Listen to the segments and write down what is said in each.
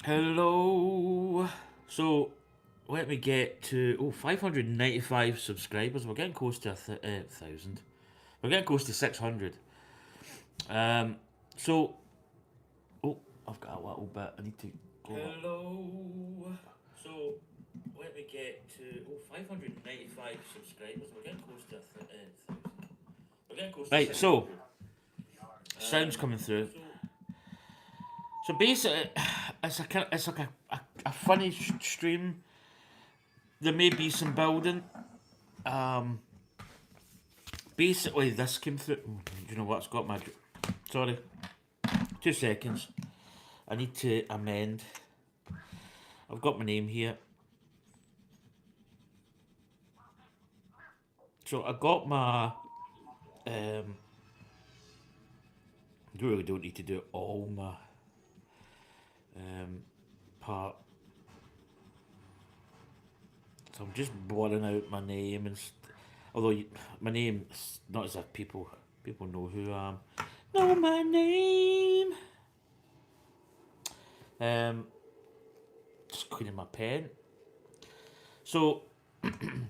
Hello. So, let me get to 595 subscribers. We're getting close to 1,000. We're getting close to 600. Um, so, oh, I've got a little bit. I need to go. Hello. So, let me get to 595 subscribers. We're getting close to 1,000. We're getting close to right. 600. So, sounds coming through. So basically, it's like a funny stream. There may be some building. Um, Basically, this came through. You know what? It's got my. Sorry, 2 seconds. I need to amend. I've got my name here. So I got my. I really don't need to do all my part. So I'm just blurring out my name and. Although my name, not as if people know who I am. Know my name. Just cleaning my pen. So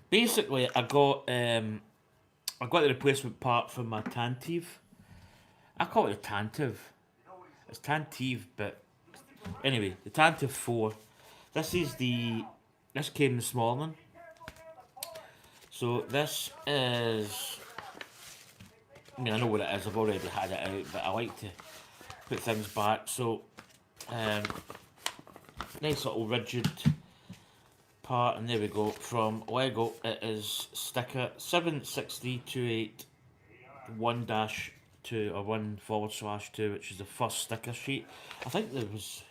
basically, I got the replacement part for my Tantive. I call it a Tantive. It's Tantive, but anyway, the Tantive 4. This came this morning. So this is. I mean, I know what it is. I've already had it out, but I like to put things back. So, nice little rigid part, and there we go. From Lego, it is sticker 76328-1-2 or 1/2, which is the first sticker sheet. I think there was.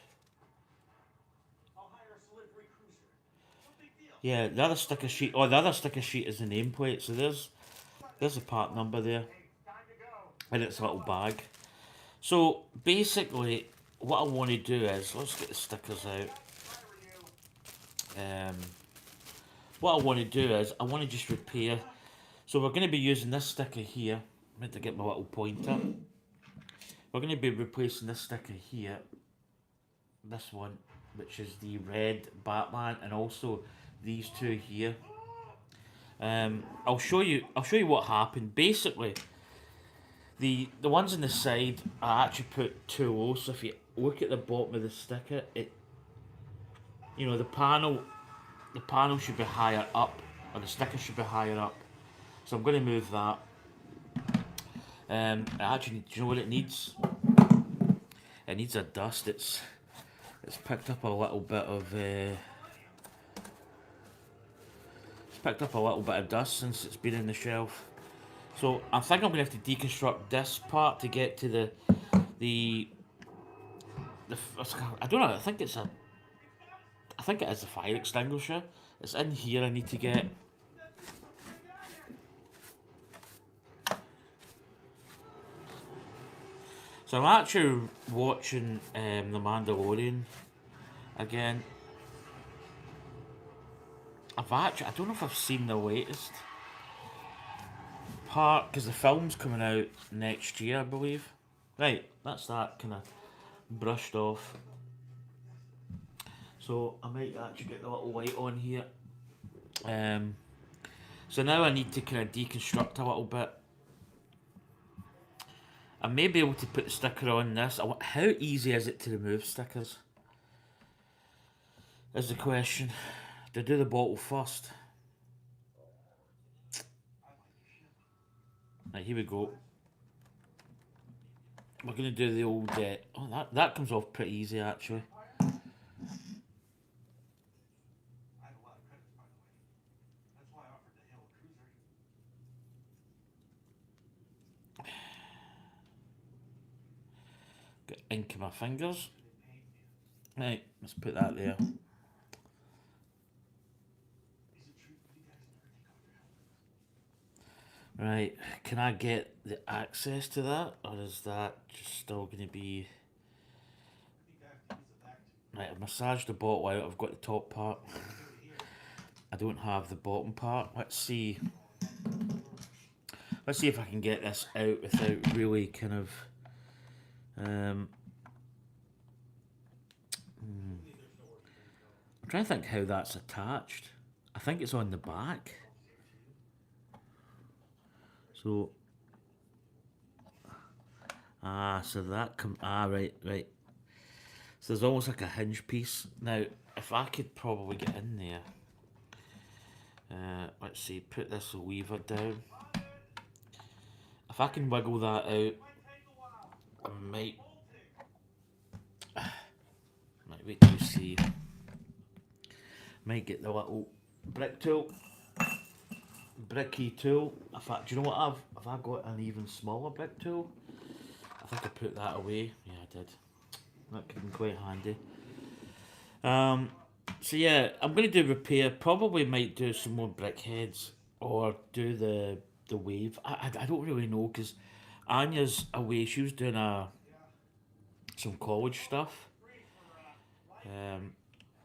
Yeah, the other sticker sheet. Oh, the other sticker sheet is the nameplate. So there's the part number there, and it's a little bag. So basically, what I want to do is let's get the stickers out. What I want to do is I want to just repair. So we're going to be using this sticker here. I meant to get my little pointer. We're going to be replacing this sticker here. This one, which is the red Batman, and also these two here. I'll show you what happened. Basically, the ones on the side I actually put too low. So if you look at the bottom of the sticker, the panel should be higher up, or the sticker should be higher up. So I'm going to move that. Actually, do you know what it needs? It needs a dust. It's picked up a little bit of. It's picked up a little bit of dust since it's been in the shelf. So I think I'm going to have to deconstruct this part to get to the I don't know. I think it is a fire extinguisher. It's in here. I need to get. So I'm actually watching The Mandalorian again. I don't know if I've seen the latest part, because the film's coming out next year, I believe. Right, that's that kind of brushed off. So I might actually get the little light on here. So now I need to kind of deconstruct a little bit. I may be able to put the sticker on this. How easy is it to remove stickers? Is the question. Do I do the bottle first? Right, here we go. We're going to do the old... that comes off pretty easy, actually. Got ink in my fingers. Right, let's put that there. Right, can I get the access to that, or is that just still going to be... Right, I've massaged the bottle out, I've got the top part. I don't have the bottom part. Let's see if I can get this out without really kind of... trying to think how that's attached. I think it's on the back. So, so that right. So there's almost like a hinge piece. Now, if I could probably get in there, let's see, put this lever down. If I can wiggle that out, I might wait till you see. Might get the little brick tool, bricky tool. In fact, do you know what have I got an even smaller brick tool? I think I put that away. Yeah, I did. That could be quite handy. So yeah, I'm gonna do repair. Probably might do some more brick heads or do the wave. I don't really know because Anya's away. She was doing some college stuff.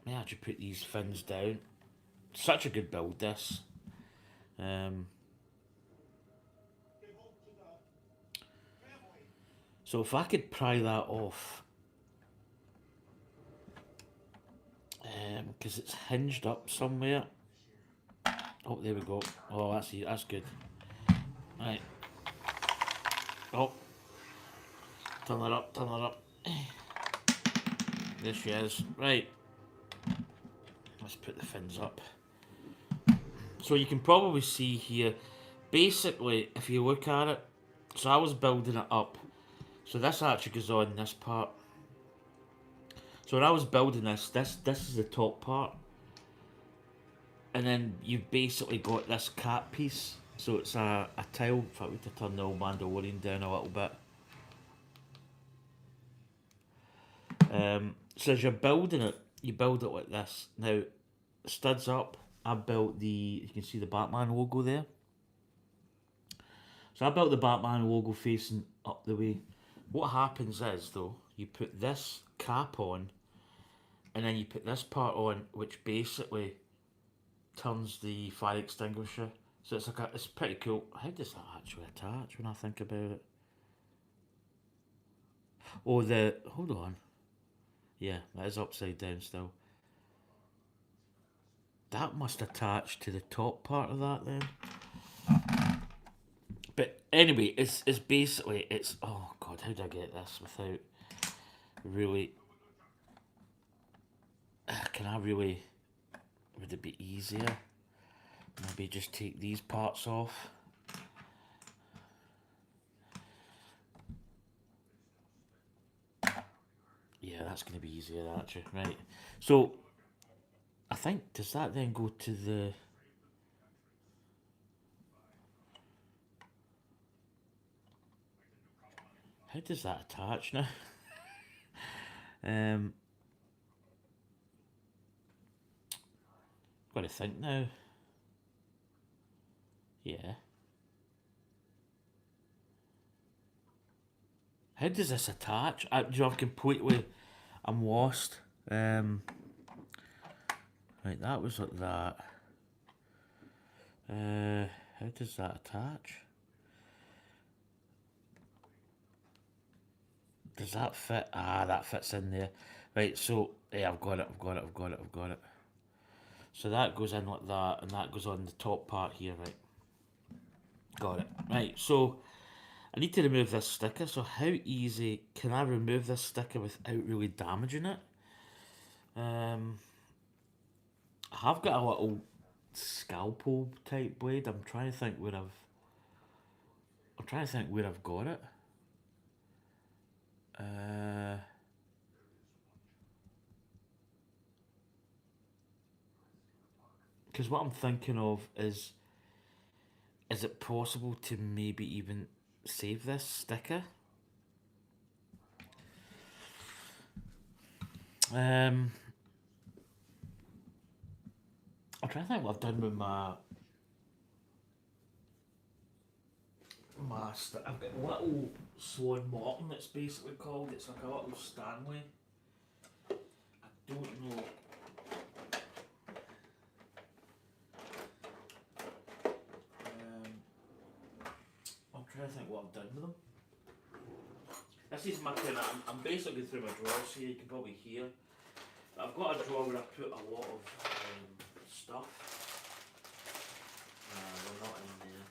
May I actually put these fins down. Such a good build, this. So if I could pry that off, because it's hinged up somewhere. Oh, there we go. Oh, that's good. Right. Oh, turn that up, turn that up. There she is. Right. Let's put the fins up. So you can probably see here, basically, if you look at it, so I was building it up. So this actually goes on this part. So when I was building this is the top part. And then you've basically got this cap piece. So it's a tile. If I were to turn the old Mandalorian down a little bit. So as you're building it, you build it like this. Now, studs up, I built you can see the Batman logo there. So I built the Batman logo facing up the way. What happens is, though, you put this cap on, and then you put this part on, which basically turns the fire extinguisher. So it's like it's pretty cool. How does that actually attach when I think about it? Oh, hold on. Yeah, that is upside down still. That must attach to the top part of that then. But anyway, it's basically, oh god, how do I get this without really, can I really, would it be easier? Maybe just take these parts off. Yeah, that's going to be easier actually, right. So, I think, does that then go to the... How does that attach now? Got to think now. Yeah. How does this attach? I've completely... I'm lost. Right, that was like that. How does that attach? Does that fit? That fits in there. Right, so, yeah, I've got it. So that goes in like that, and that goes on the top part here, right? Got it. Right, so I need to remove this sticker. So how easy can I remove this sticker without really damaging it? I have got a little scalpel type blade. I'm trying to think where I've got it. Because what I'm thinking of is it possible to maybe even save this sticker? I'm trying to think what I've done with I've got a little Swan Morton, it's basically called. It's like a little Stanley. I don't know. I'm trying to think what I've done with them. This is my kind of, I'm basically through my drawers here, you can probably hear. I've got a drawer where I put a lot of stuff. We're not in there.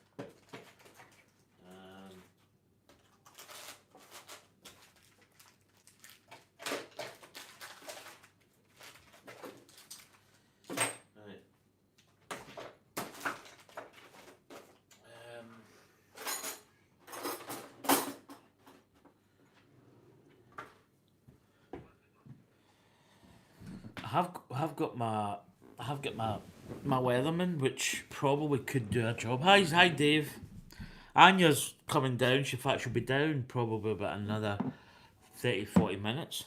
Right. I have got my Weatherman, which probably could do a job. Hi Dave. Anya's coming down. She'll be down probably about another 30-40 minutes.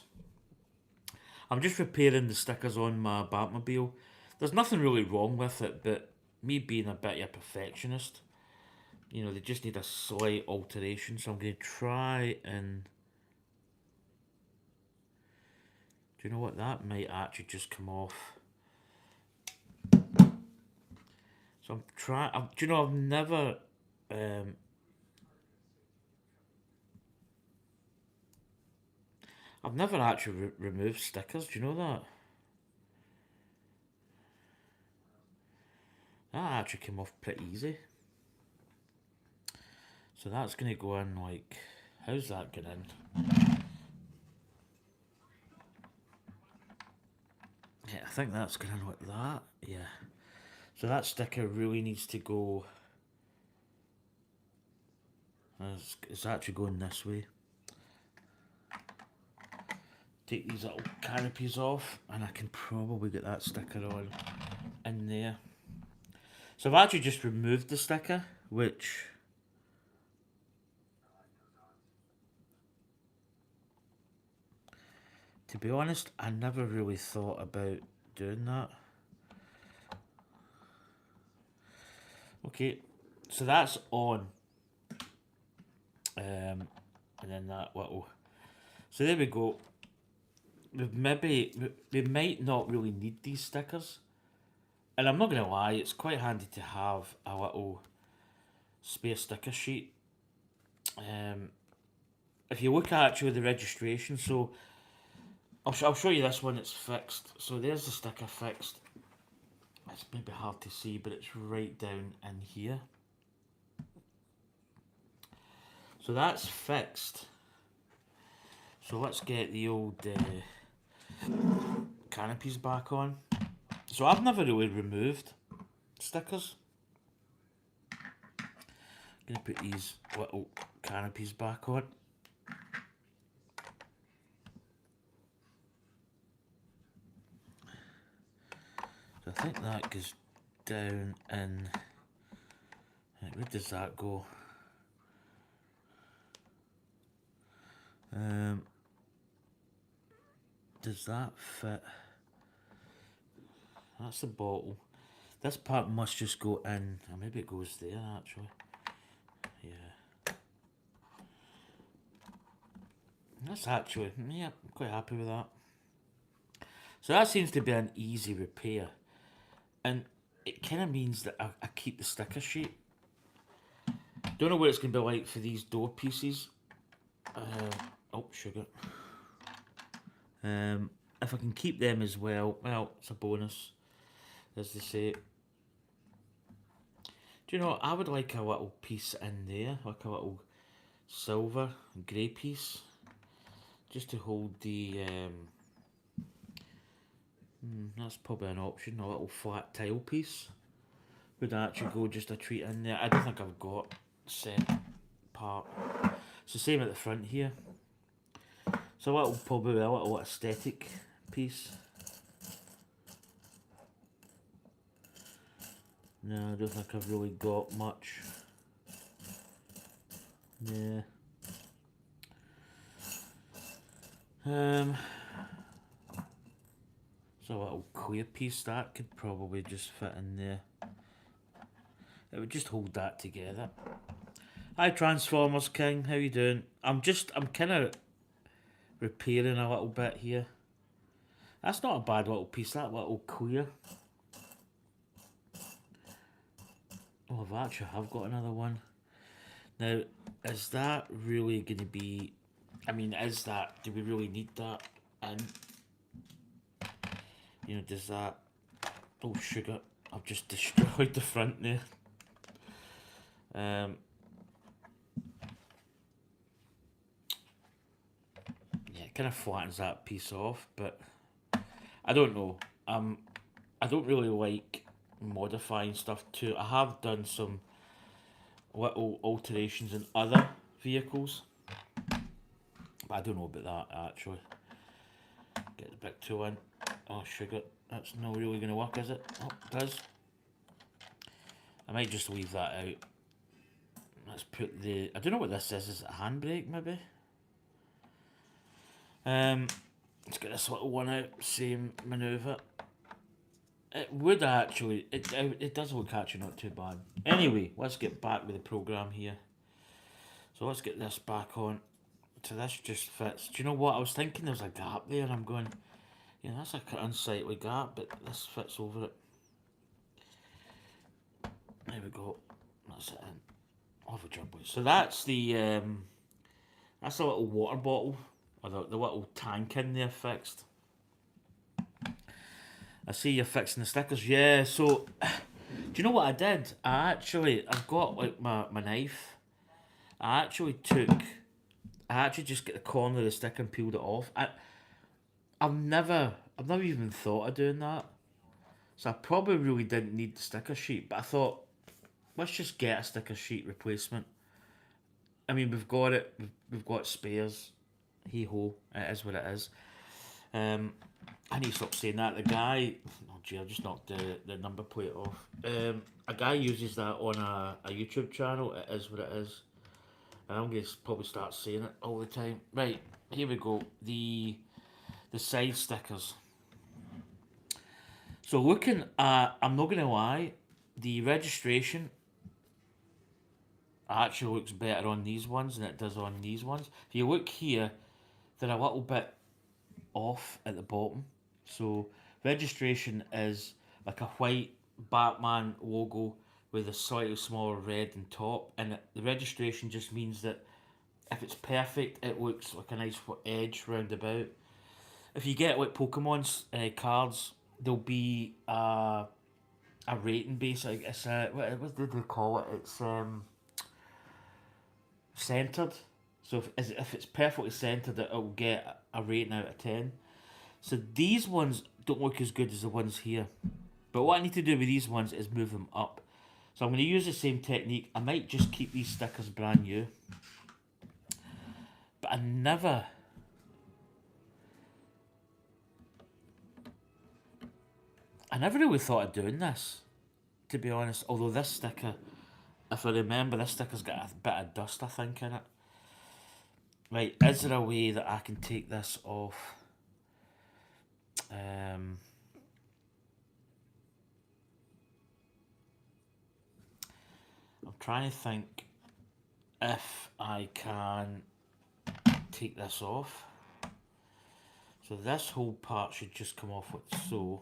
I'm just repairing the stickers on my Batmobile. There's nothing really wrong with it, but me being a bit of a perfectionist, you know, they just need a slight alteration. So I'm going to try and... Do you know what? That might actually just come off. So I'm trying... Do you know, I've never... I've never actually removed stickers. Do you know that? That actually came off pretty easy. So that's going to go in like... How's that going in? Yeah, I think that's going in like that. Yeah. So that sticker really needs to go... It's actually going this way. Take these little canopies off and I can probably get that sticker on in there. So I've actually just removed the sticker, which... To be honest, I never really thought about doing that. Okay, so that's on. And then that little... So there we go. We might not really need these stickers. And I'm not going to lie, it's quite handy to have a little spare sticker sheet. If you look at actually the registration, so I'll show you this one, it's fixed. So there's the sticker fixed. It's maybe hard to see, but it's right down in here. So that's fixed. So let's get the old canopies back on. So I've never really removed stickers. I'm going to put these little canopies back on. So I think that goes down in... Where does that go? Does that fit? That's the bottle. This part must just go in. Or maybe it goes there actually. Yeah. That's actually, yeah, I'm quite happy with that. So that seems to be an easy repair. And it kind of means that I keep the sticker sheet. Don't know what it's going to be like for these door pieces. Oh, sugar. If I can keep them as well, it's a bonus, as they say. Do you know, I would like a little piece in there, like a little silver grey piece, just to hold the... that's probably an option, a little flat tile piece. Would actually go just a treat in there. I don't think I've got set part. It's the same at the front here. So that'll probably be a little aesthetic piece. No, I don't think I've really got much. Yeah. So a little clear piece that could probably just fit in there. It would just hold that together. Hi Transformers King, how you doing? I'm kind of repairing a little bit here. That's not a bad little piece, that little clear. Oh, I've got another one. Now, is that really going to be... I mean, do we really need that? And, you know, does that... Oh, sugar. I've just destroyed the front there. Yeah, it kind of flattens that piece off, but I don't know. I don't really like modifying stuff too. I have done some little alterations in other vehicles, but I don't know about that actually. Get the big tool in. Oh sugar, that's not really going to work, is it? Oh, it does. I might just leave that out. Let's put the... I don't know what this is. Is it a handbrake maybe? Let's get this little one out. Same manoeuvre. It would actually... It does look actually not too bad. Anyway, let's get back with the program here. So let's get this back on. So this just fits. Do you know what? I was thinking there was a gap there and I'm going... Yeah, that's like an unsightly gap, but this fits over it. There we go. That's it in. Off a jump. So that's the that's a little water bottle, or the little tank in there fixed. I see you're fixing the stickers. Yeah, so do you know what I did? I've got like my knife. I actually just get the corner of the sticker and peeled it off. I've never even thought of doing that. So I probably really didn't need the sticker sheet, but I thought, let's just get a sticker sheet replacement. I mean, we've got it. We've got spares. Hee ho, it is what it is. I need to stop saying that. The guy, oh gee, I just knocked the number plate off. A guy uses that on a YouTube channel. It is what it is. And I'm going to probably start saying it all the time. Right, here we go. The side stickers. So looking at, I'm not going to lie, the registration actually looks better on these ones than it does on these ones. If you look here, they're a little bit off at the bottom. So registration is like a white Batman logo with a slightly smaller red on top, and the registration just means that if it's perfect, it looks like a nice edge round about. If you get like Pokemon's cards, there'll be a rating base. Like it's what did they call it? It's centered. So if it's perfectly centered, it'll get a rating out of 10. So these ones don't look as good as the ones here. But what I need to do with these ones is move them up. So I'm going to use the same technique. I might just keep these stickers brand new. But I never really thought of doing this, to be honest. Although this sticker, if I remember, this sticker's got a bit of dust, I think, in it. Right, is there a way that I can take this off? I'm trying to think if I can take this off. So this whole part should just come off like so.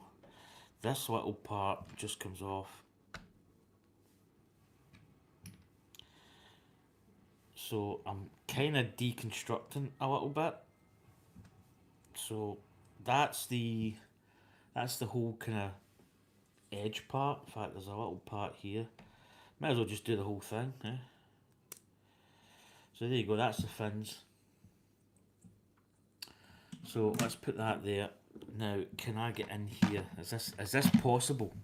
This little part just comes off. So I'm kind of deconstructing a little bit. So that's the whole kind of edge part. In fact, there's a little part here. Might as well just do the whole thing. Eh? So there you go. That's the fins. So let's put that there. Now, can I get in here? Is this possible?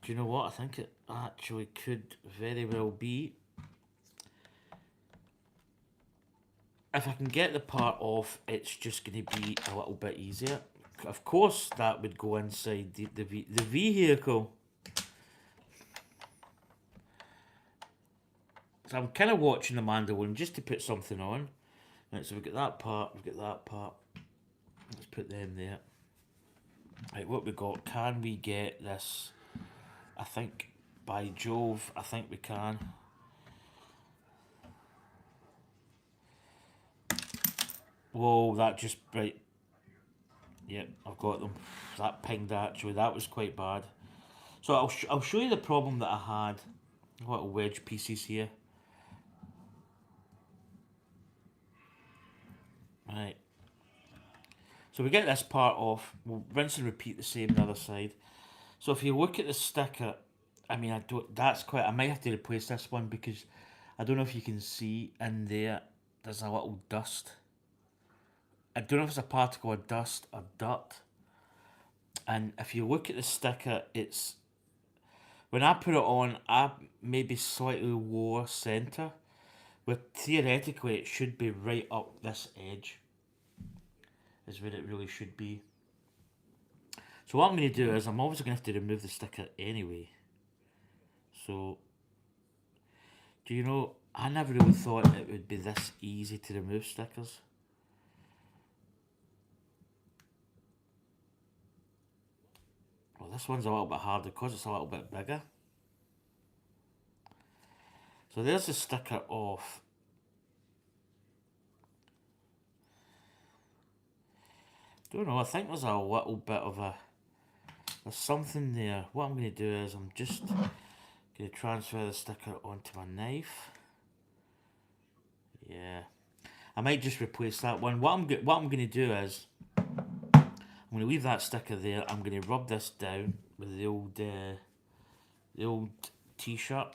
Do you know what? I think it actually could very well be. If I can get the part off, it's just going to be a little bit easier. Of course, that would go inside the vehicle. So I'm kind of watching the Mandalorian just to put something on. Right, so we've got that part, we've got that part. Let's put them there. Right, what we got? Can we get this? I think, by Jove, I think we can. Whoa, that just, right. Yep, I've got them. That pinged actually, that was quite bad. So I'll show you the problem that I had. Little wedge pieces here. Right. So we get this part off. We'll rinse and repeat the same on the other side. So if you look at the sticker, I mean, I don't. That's quite. I might have to replace this one because I don't know if you can see in there. There's a little dust. I don't know if it's a particle of dust or dirt. And if you look at the sticker, it's when I put it on, I maybe slightly lower center. Where theoretically it should be right up this edge. Is where it really should be. So what I'm going to do is I'm obviously going to have to remove the sticker anyway. So, do you know, I never really thought it would be this easy to remove stickers. Well, this one's a little bit harder because it's a little bit bigger. So there's the sticker off. Don't know, I think there's a little bit of there's something there. What I'm going to do is I'm just going to transfer the sticker onto my knife. Yeah. I might just replace that one. What I'm going to do is I'm going to leave that sticker there. I'm going to rub this down with the old t-shirt.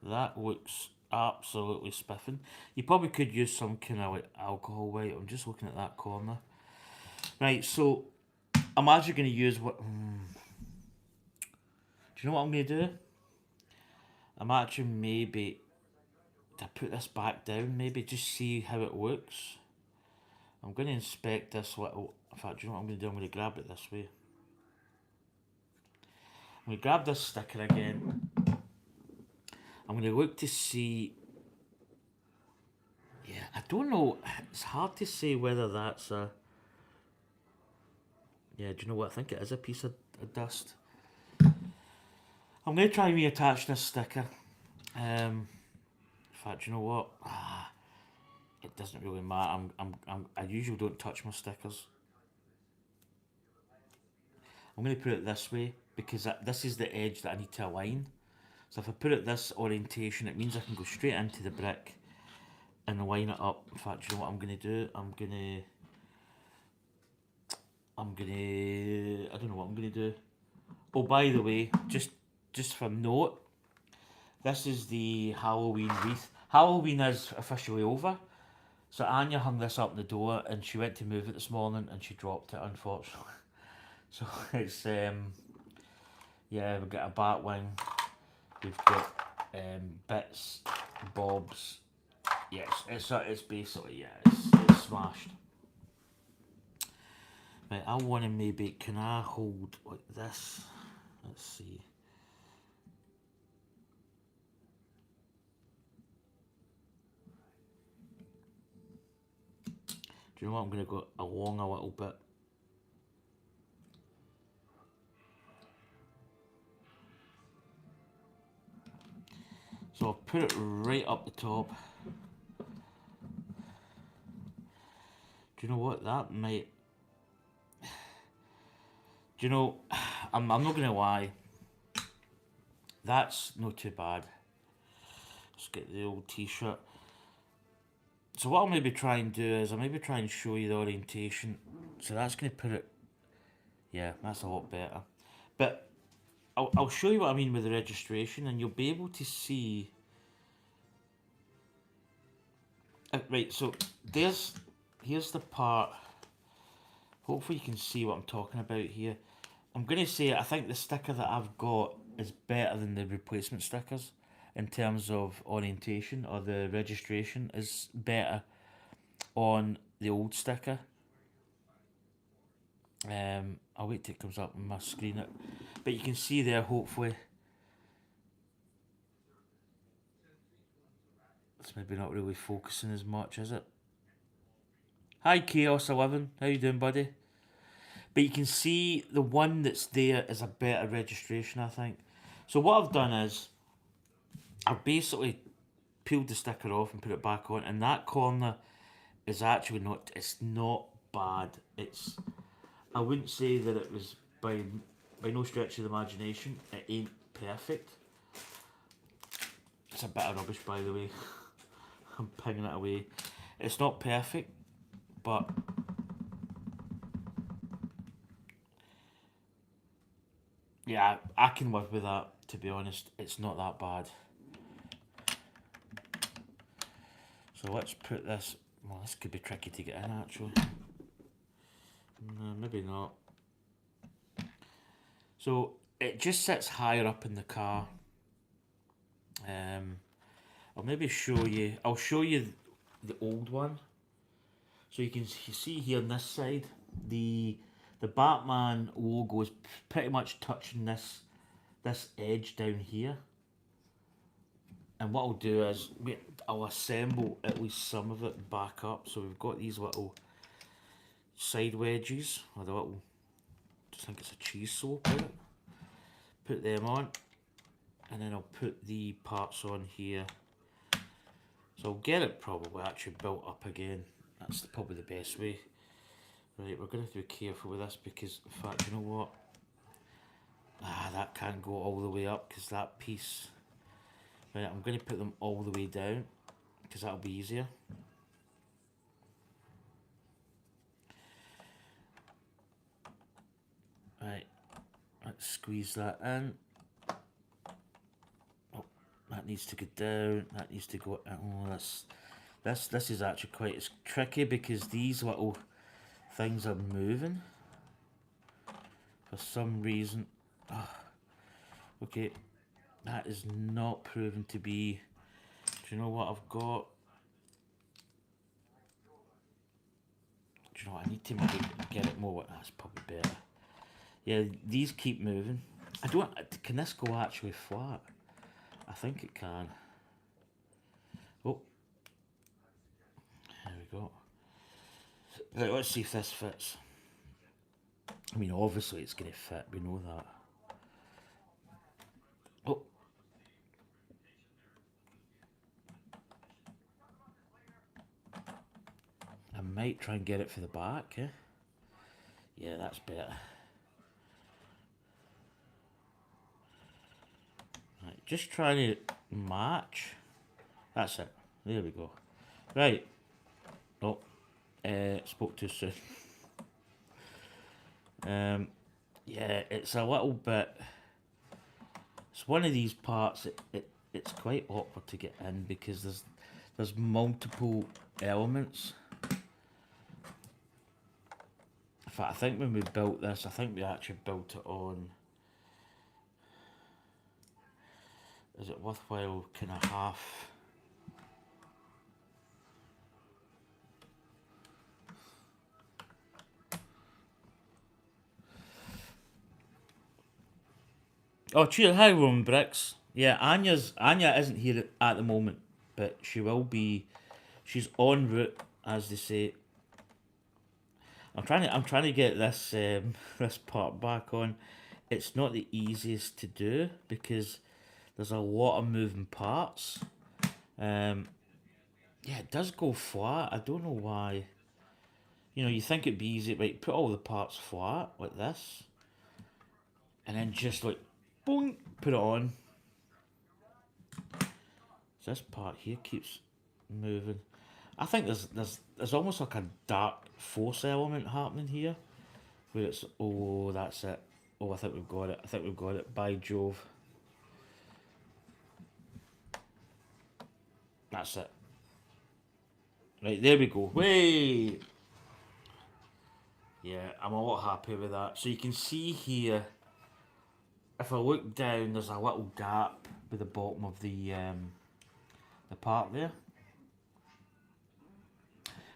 That looks absolutely spiffing. You probably could use some kind of like alcohol white. I'm just looking at that corner. Right, so I'm actually going to use what... do you know what I'm going to do? I'm actually maybe... to put this back down, maybe just see how it looks. I'm going to inspect this little... In fact, do you know what I'm going to do? I'm going to grab it this way. I'm going to grab this sticker again. I'm going to look to see... Yeah, I don't know. It's hard to say whether that's a... Yeah, do you know what? I think it is a piece of dust. I'm going to try and reattach this sticker. In fact, you know what? It doesn't really matter. I usually don't touch my stickers. I'm going to put it this way because this is the edge that I need to align. So if I put it this orientation, it means I can go straight into the brick and line it up. In fact, you know what I'm going to do? I don't know what I'm going to do. Oh, by the way, just for note, this is the Halloween wreath. Halloween is officially over. So Anya hung this up in the door and she went to move it this morning and she dropped it, unfortunately. So it's, yeah, we've got a bat wing, we've got bits, bobs. Yes, it's basically, yeah, it's smashed. Right, I want to maybe, can I hold like this? Let's see. Do you know what? I'm going to go along a little bit. So I'll put it right up the top. Do you know what? That might... Do you know, I'm not going to lie. That's not too bad. Let's get the old t-shirt. So what I'll maybe try and do is I'll maybe try and show you the orientation. So that's going to put it... Yeah, that's a lot better. But I'll show you what I mean with the registration and you'll be able to see... right, so here's the part. Hopefully you can see what I'm talking about here. I'm going to say I think the sticker that I've got is better than the replacement stickers in terms of orientation, or the registration is better on the old sticker. I'll wait till it comes up on my screen. But you can see there, hopefully. It's maybe not really focusing as much, is it? Hi Chaos11, how you doing, buddy? But you can see the one that's there is a better registration, I think. So what I've done is I've basically peeled the sticker off and put it back on, and that corner is actually not, it's not bad. It's, I wouldn't say that it was by no stretch of the imagination, it ain't perfect. That's a bit of rubbish, by the way. I'm pinging it away. It's not perfect, but yeah, I can work with that, to be honest. It's not that bad. So let's put this... Well, this could be tricky to get in, actually. No, maybe not. So it just sits higher up in the car. I'll maybe show you... I'll show you the old one. So you can see here on this side, the Batman logo is pretty much touching this edge down here. And what I'll do is I'll assemble at least some of it back up. So we've got these little side wedges, or the little, I think it's a cheese slope in it. Put them on, and then I'll put the parts on here. So I'll get it probably actually built up again. That's probably the best way. Right, we're going to have to be careful with this because, in fact, you know what? That can't go all the way up because that piece... Right, I'm going to put them all the way down because that'll be easier. Right, let's squeeze that in. Oh, that needs to go down. That needs to go... Oh, this is actually quite tricky because these little things are moving for some reason. Oh, okay, that is not proven to be... Do you know what I've got? Do you know what? I need to maybe get it more... That's probably better. Yeah, these keep moving. I don't... Can this go actually flat? I think it can. Oh. There we go. Right, let's see if this fits. I mean, obviously it's going to fit. We know that. Oh. I might try and get it for the back, eh? Yeah, that's better. Right, just trying to match. That's it. There we go. Right. Oh, spoke too soon. Yeah, it's a little bit... It's one of these parts, it's quite awkward to get in because there's multiple elements. In fact, I think when we built this, I think we actually built it on... Is it worthwhile kind of half... Oh, cheers. Hi, Roman Bricks. Yeah, Anya isn't here at the moment, but she will be. She's en route, as they say. I'm trying to get this this part back on. It's not the easiest to do because there's a lot of moving parts. Yeah, it does go flat. I don't know why. You know, you think it'd be easy, right? Put all the parts flat like this, and then just like, boom, put it on. So this part here keeps moving. I think there's almost like a dark force element happening here, where it's... Oh, that's it. Oh, I think we've got it. I think we've got it. By Jove. That's it. Right, there we go. Way. Yeah, I'm a lot happy with that. So you can see here, if I look down, there's a little gap with the bottom of the part there.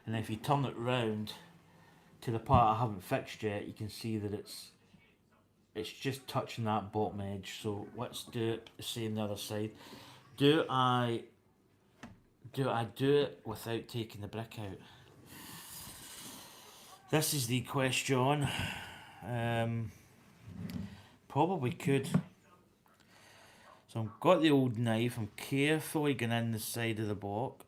And then if you turn it round to the part I haven't fixed yet, you can see that it's just touching that bottom edge. So let's do it the same the other side. Do I do it without taking the brick out? This is the question. Probably could. So I've got the old knife. I'm carefully going in the side of the block.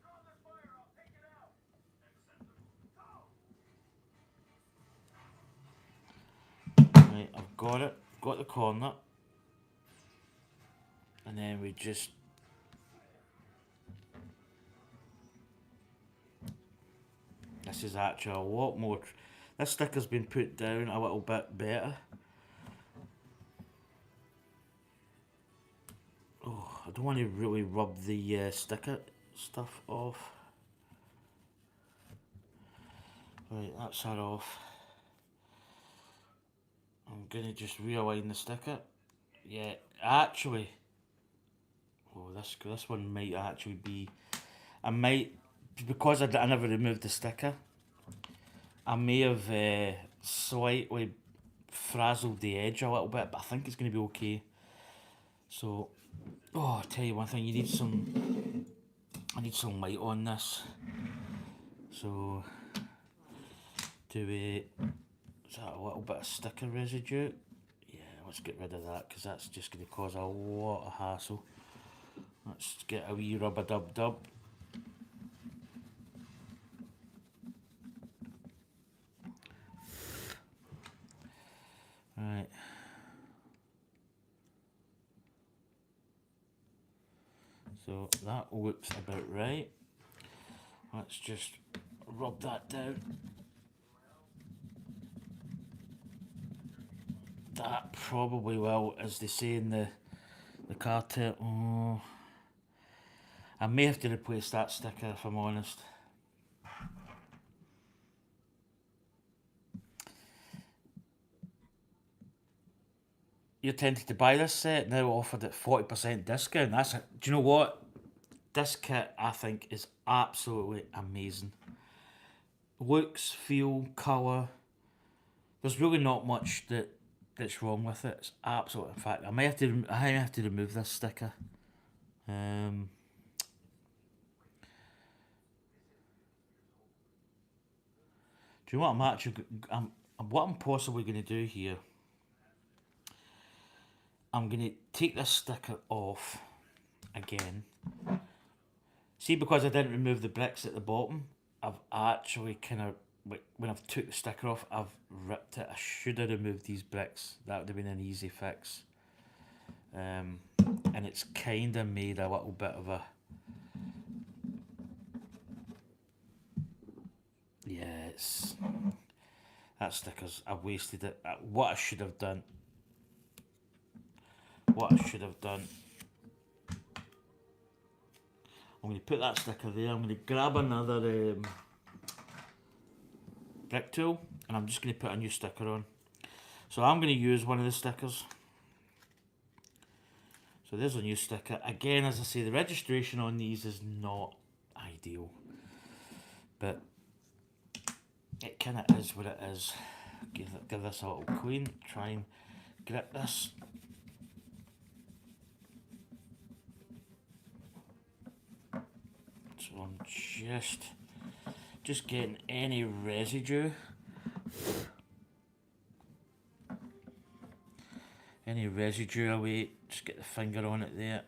Right, I've got it. Got the corner. And then we just This is actually a lot more. This sticker's been put down a little bit better. Oh, I don't want to really rub the sticker stuff off. Right, that's that off. I'm gonna just realign the sticker. Yeah, actually, oh, this one might actually be. I might, because I never removed the sticker. I may have slightly frazzled the edge a little bit, but I think it's gonna be okay. So, oh, I'll tell you one thing. I need some light on this. So, do we? Is that a little bit of sticker residue? Yeah, let's get rid of that because that's just going to cause a lot of hassle. Let's get a wee rub-a-dub-dub. Right. So that looks about right. Let's just rub that down. That probably will, as they say in the cartel. Oh, I may have to replace that sticker if I'm honest. You're tempted to buy this set, now offered at 40% discount. Do you know what? This kit I think is absolutely amazing. Looks, feel, colour. There's really not much that's wrong with it. It's absolutely. In fact, I might have to remove this sticker. Do you know what what I'm possibly going to do here? I'm going to take this sticker off again. See, because I didn't remove the bricks at the bottom, I've actually kind of, like, when I've took the sticker off, I've ripped it. I should have removed these bricks. That would have been an easy fix. And it's kind of made a little bit of a... Yeah, it's... That sticker's... I wasted it. What I should have done... I'm going to put that sticker there. I'm going to grab another brick tool and I'm just going to put a new sticker on. So I'm going to use one of the stickers. So there's a new sticker. Again, as I say, the registration on these is not ideal, but it kind of is what it is. Give this a little clean. Try and grip this. So I'm just getting any residue. Any residue away, just get the finger on it there.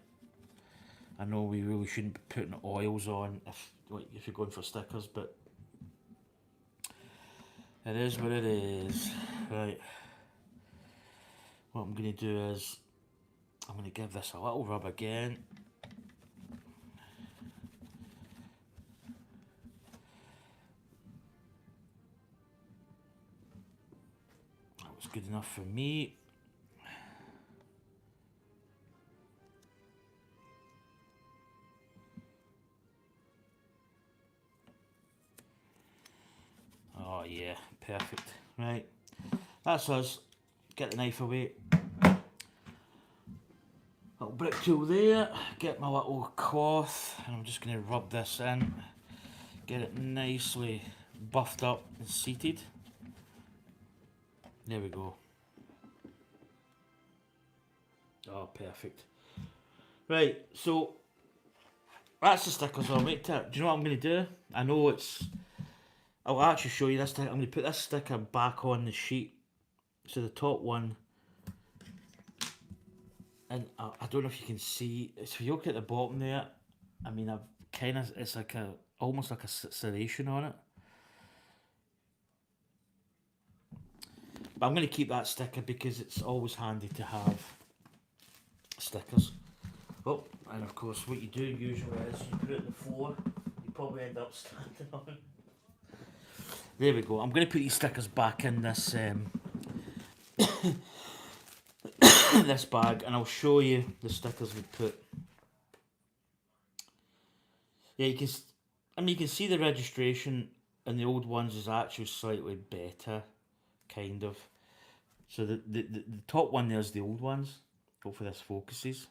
I know we really shouldn't be putting oils on if you're going for stickers, but it is what it is. Right. What I'm going to do is I'm going to give this a little rub again. That was good enough for me. Oh yeah, perfect. Right, that's us. Get the knife away. Little brick tool there. Get my little cloth, and I'm just going to rub this in. Get it nicely buffed up and seated. There we go. Oh, perfect. Right, so that's the stickers on. Wait, do you know what I'm going to do? I know it's... I'll actually show you this. I'm going to put this sticker back on the sheet. So the top one, and I don't know if you can see. So if you look at the bottom there, I mean, I've kind of, it's like almost like a serration on it. But I'm going to keep that sticker because it's always handy to have stickers. Oh, and of course what you do usually is you put it on the floor. You probably end up standing on it. There we go. I'm going to put these stickers back in this this bag, and I'll show you the stickers we put. Yeah, you can. I mean, you can see the registration in the old ones is actually slightly better, kind of. So the top one there's the old ones. Hopefully this focuses.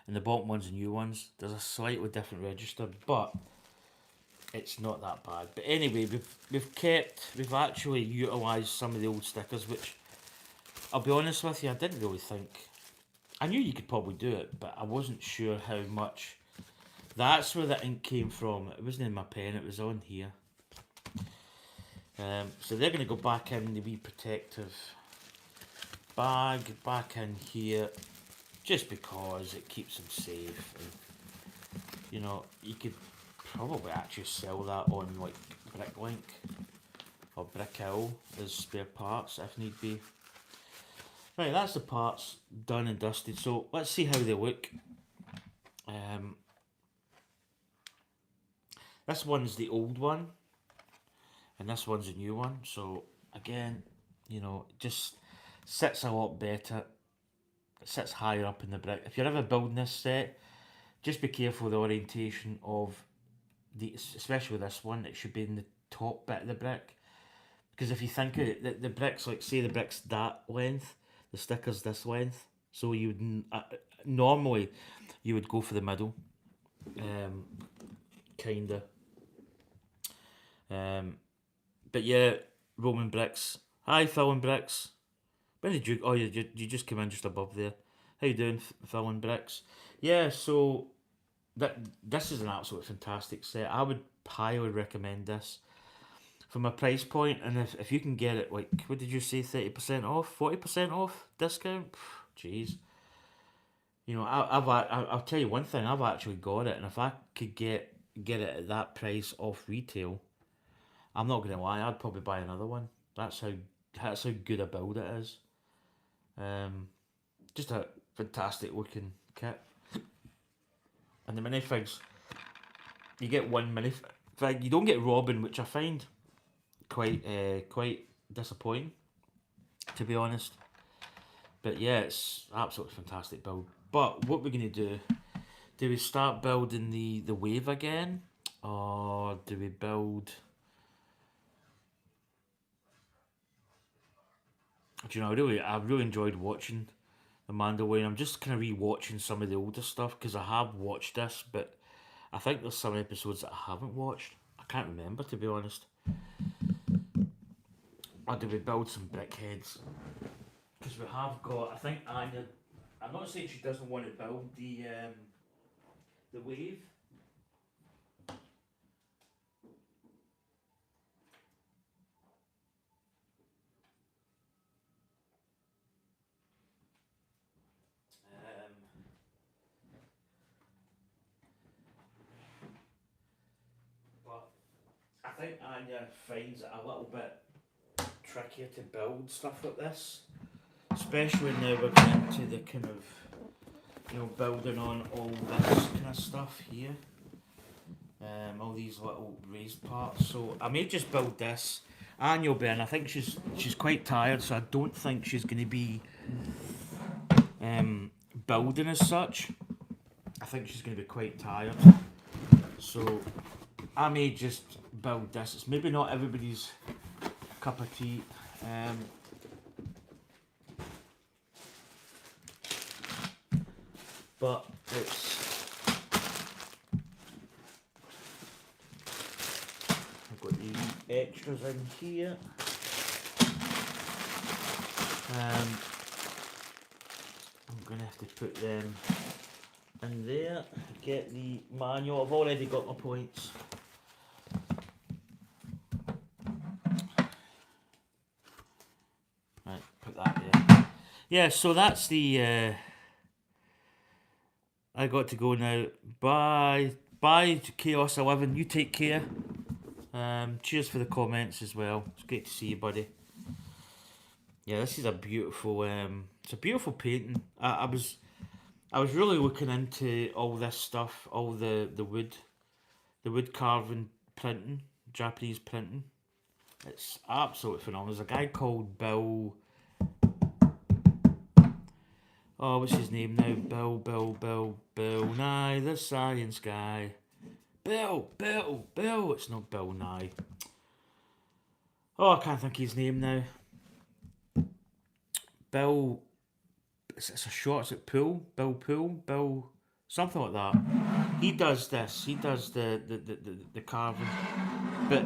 And the bottom one's the new ones. There's a slightly different register, but it's not that bad. But anyway, we've actually utilised some of the old stickers, which I'll be honest with you, I didn't really think. I knew you could probably do it, but I wasn't sure how much. That's where the ink came from. It wasn't in my pen, it was on here. So they're going to go back in the wee protective bag, back in here, just because it keeps them safe. And, you know, you could probably actually sell that on like Bricklink or Brickhill as spare parts if need be. Right, that's the parts done and dusted. So let's see how they look. This one's the old one, and this one's the new one. So again, you know, it just sits a lot better. It sits higher up in the brick. If you're ever building this set, just be careful of the orientation of especially this one. It should be in the top bit of the brick, because if you think of it, the bricks, like say the brick's that length, the sticker's this length. So you would normally you would go for the middle, kinda. But yeah, Roman bricks. Hi, Phil and Bricks. When did you? Oh, you just came in just above there. How you doing, Phil and Bricks? Yeah, so this is an absolute fantastic set. I would highly recommend this from a price point, and if you can get it, like, what did you say, 30% off, 40% off discount? Jeez. You know, I'll tell you one thing. I've actually got it, and if I could get it at that price off retail, I'm not gonna lie, I'd probably buy another one. That's how good a build it is. Just a fantastic looking kit. And the minifigs, you get one minifig. You don't get Robin, which I find quite disappointing, to be honest. But yeah, it's absolutely fantastic build. But what we're gonna do? Do we start building the wave again, or do we build? Do you know? I really enjoyed watching the Mandalorian. I'm just kind of re-watching some of the older stuff because I have watched this, but I think there's some episodes that I haven't watched. I can't remember, to be honest. Or do we build some brickheads? Because we have got. I think Anya. I'm not saying she doesn't want to build the wave. But I think Anya finds it a little bit trickier to build stuff like this, especially now we're getting into the kind of, you know, building on all this kind of stuff here, all these little raised parts. So I may just build this. Anya will be in. I think she's quite tired, so I don't think she's going to be building as such. I think she's going to be quite tired, so I may just build this. It's maybe not everybody's cup of tea. But it's. I've got the extras in here. I'm going to have to put them in there. Get the manual. I've already got my points. Right, put that there. Yeah, so that's the. I got to go now. Bye to Chaos 11. You take care. Cheers for the comments as well. It's great to see you, buddy. Yeah, this is a beautiful. It's a beautiful painting. I was really looking into all this stuff, all the wood carving, printing, Japanese printing. It's absolutely phenomenal. There's a guy called Bill. Oh, what's his name now? Bill Nye, the science guy. Bill. It's not Bill Nye. Oh, I can't think of his name now. Bill. It's a short. Is it Pool? Bill. Something like that. He does this. He does the carving. But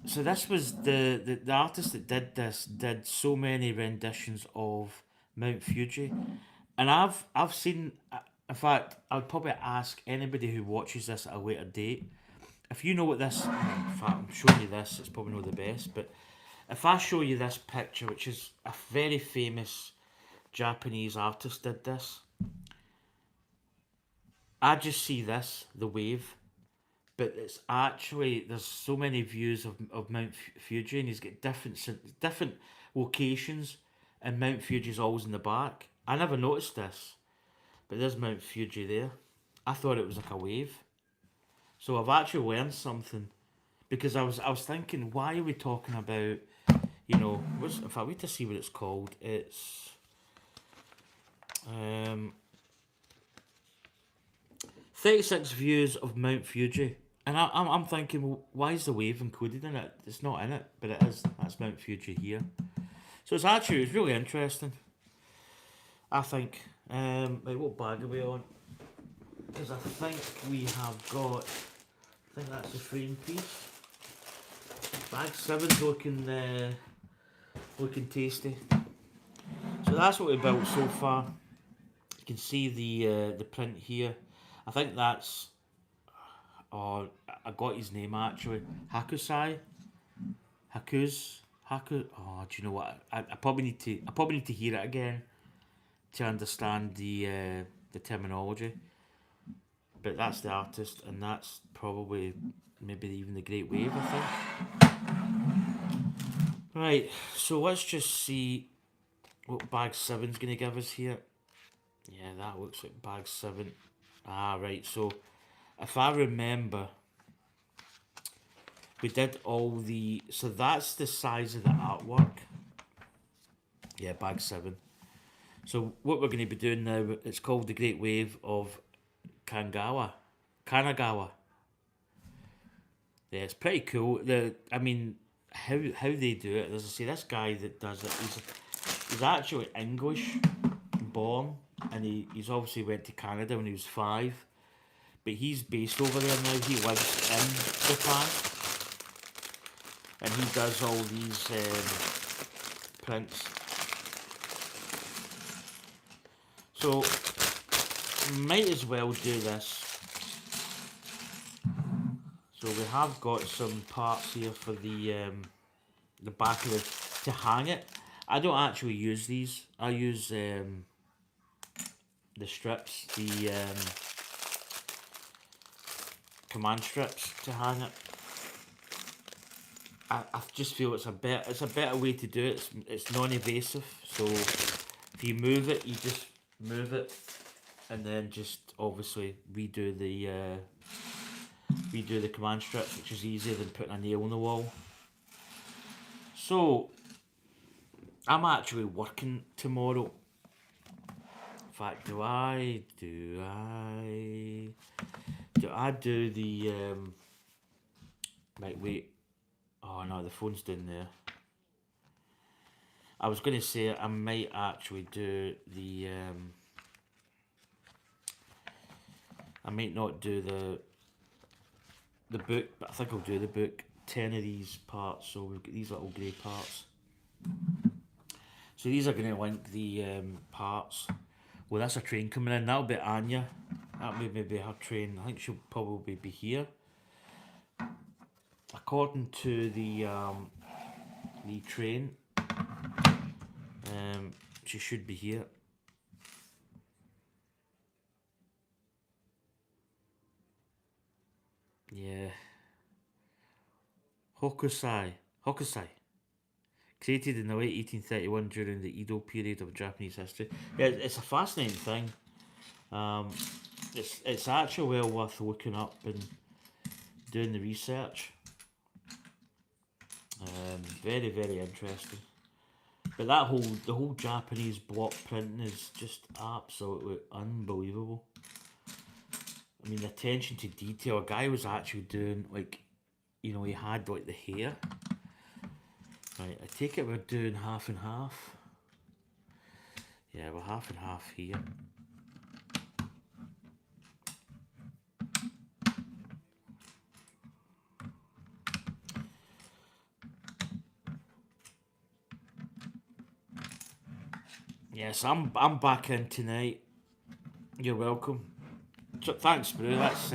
so this was the artist that did this did so many renditions of Mount Fuji, and I've seen. In fact, I'd probably ask anybody who watches this at a later date if you know what this. In fact, I'm showing you this. It's probably not the best, but if I show you this picture, which is a very famous Japanese artist did this, I just see this, the wave, but it's actually there's so many views of Mount Fuji, and he's got different locations, and Mount Fuji's always in the back. I never noticed this, but there's Mount Fuji there. I thought it was like a wave, so I've actually learned something, because I was thinking, why are we talking about, what's, in fact, wait to see what it's called. It's 36 views of Mount Fuji. And I'm thinking, well, why is the wave included in it? It's not in it, but it is. That's Mount Fuji here. So it's really interesting, I think. Right, what bag are we on? Because I think we have got, I think that's the frame piece. Bag 7's looking tasty. So that's what we built so far. You can see the print here. I think that's, I got his name actually. Haku. Oh, do you know what? I probably need to hear it again to understand the terminology. But that's the artist, and that's probably maybe even the Great Wave, I think. Right, so let's just see what bag 7's going to give us here. Yeah, that looks like bag 7. Ah, right, so if I remember, we did all the... So that's the size of the artwork. Yeah, bag 7. So what we're going to be doing now, it's called the Great Wave of Kanagawa. Yeah, it's pretty cool. I mean, how they do it. As I say, this guy that does it, he's actually English born, and he's obviously went to Canada when he was 5, but he's based over there now. He lives in Japan, and he does all these prints. So might as well do this. So we have got some parts here for the back of to hang it. I don't actually use these. I use the strips, the command strips to hang it. I just feel it's a better way to do it. It's non-invasive. So if you move it, you just move it, and then just obviously redo the command strips, which is easier than putting a nail on the wall. So I'm actually working tomorrow. In fact, do I do the right, wait. Oh no, the phone's down there. I was going to say I might actually do the I might not do the book, but I think I'll do the book. 10 of these parts, so we've got these little grey parts. So these are going to link the parts. Well, that's a train coming in. That'll be Anya. That may be her train. I think she'll probably be here. According to the train, she should be here. Yeah. Hokusai. Created in the late 1831 during the Edo period of Japanese history. Yeah, it's a fascinating thing. It's actually well worth looking up and doing the research. Very, very interesting. But the whole Japanese block printing is just absolutely unbelievable. I mean, the attention to detail. A guy was actually doing like, you know, he had like the hair. Right, I take it we're doing half and half. Yeah, we're half and half here. Yes, I'm back in tonight. You're welcome. So, thanks, bro. That's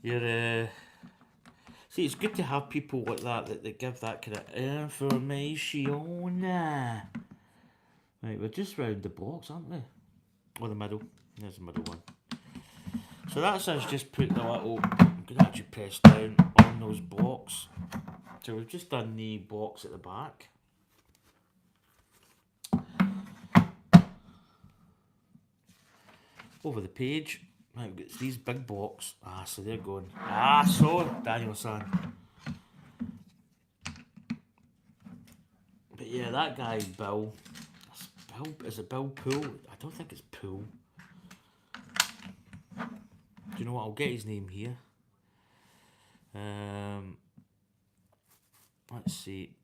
you're see, it's good to have people like that give that kind of information. Right, we're just round the blocks, aren't we? Or the middle. There's the middle one. So that's us just put the little. I'm gonna actually press down on those blocks. So we've just done the blocks at the back. Over the page. Right, we've got these big blocks. Ah, so they're going. Ah, so Daniel-san. But yeah, that guy Bill. Is it Bill Pool? I don't think it's Pool. Do you know what? I'll get his name here. Let's see.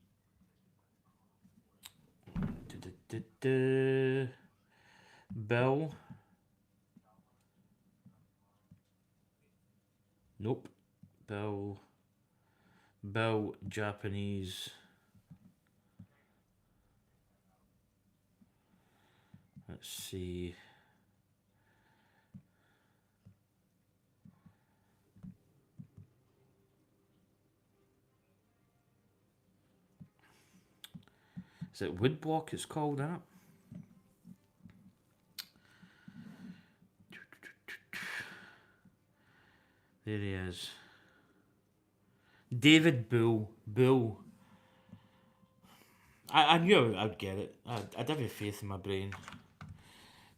Bill. Nope. Bill Japanese. Let's see. Is it Woodblock it's called, isn't it? There he is. David Bull. I knew I'd get it. I'd have faith in my brain.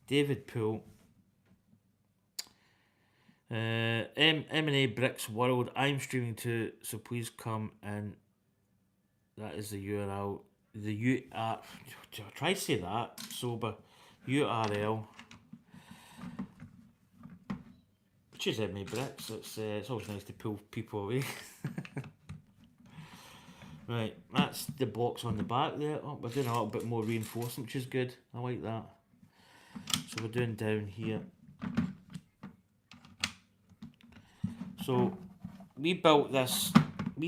David Poole. M&A Bricks World. I'm streaming too, so please come in. That is the URL. Try to say that sober. URL. Cheers, M&A Bricks. It's always nice to pull people away. Right, that's the blocks on the back there. Oh, we're doing a little bit more reinforcement, which is good. I like that. So we're doing down here. So we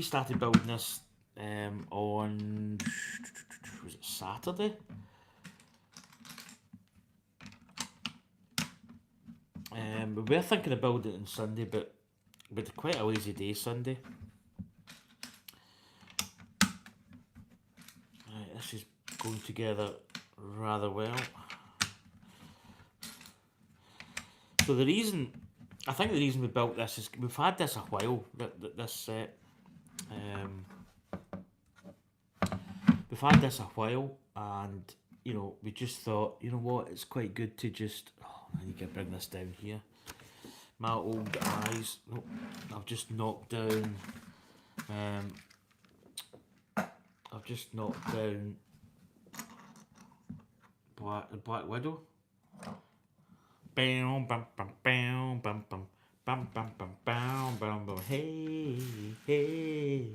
started building this on, was it Saturday? We were thinking of building it on Sunday, but we had quite a lazy day Sunday. Right, this is going together rather well. So I think the reason we built this is we've had this a while, this set. We've had this a while, and you know, we just thought, you know what, it's quite good to just. Oh, I need to bring this down here. My old eyes. Oh, I've just knocked down. I've just knocked down. The Black Widow. Bam, bam, bam, bam, bam, bam, bam, bam, bam, bam, bam, bam. Hey, hey.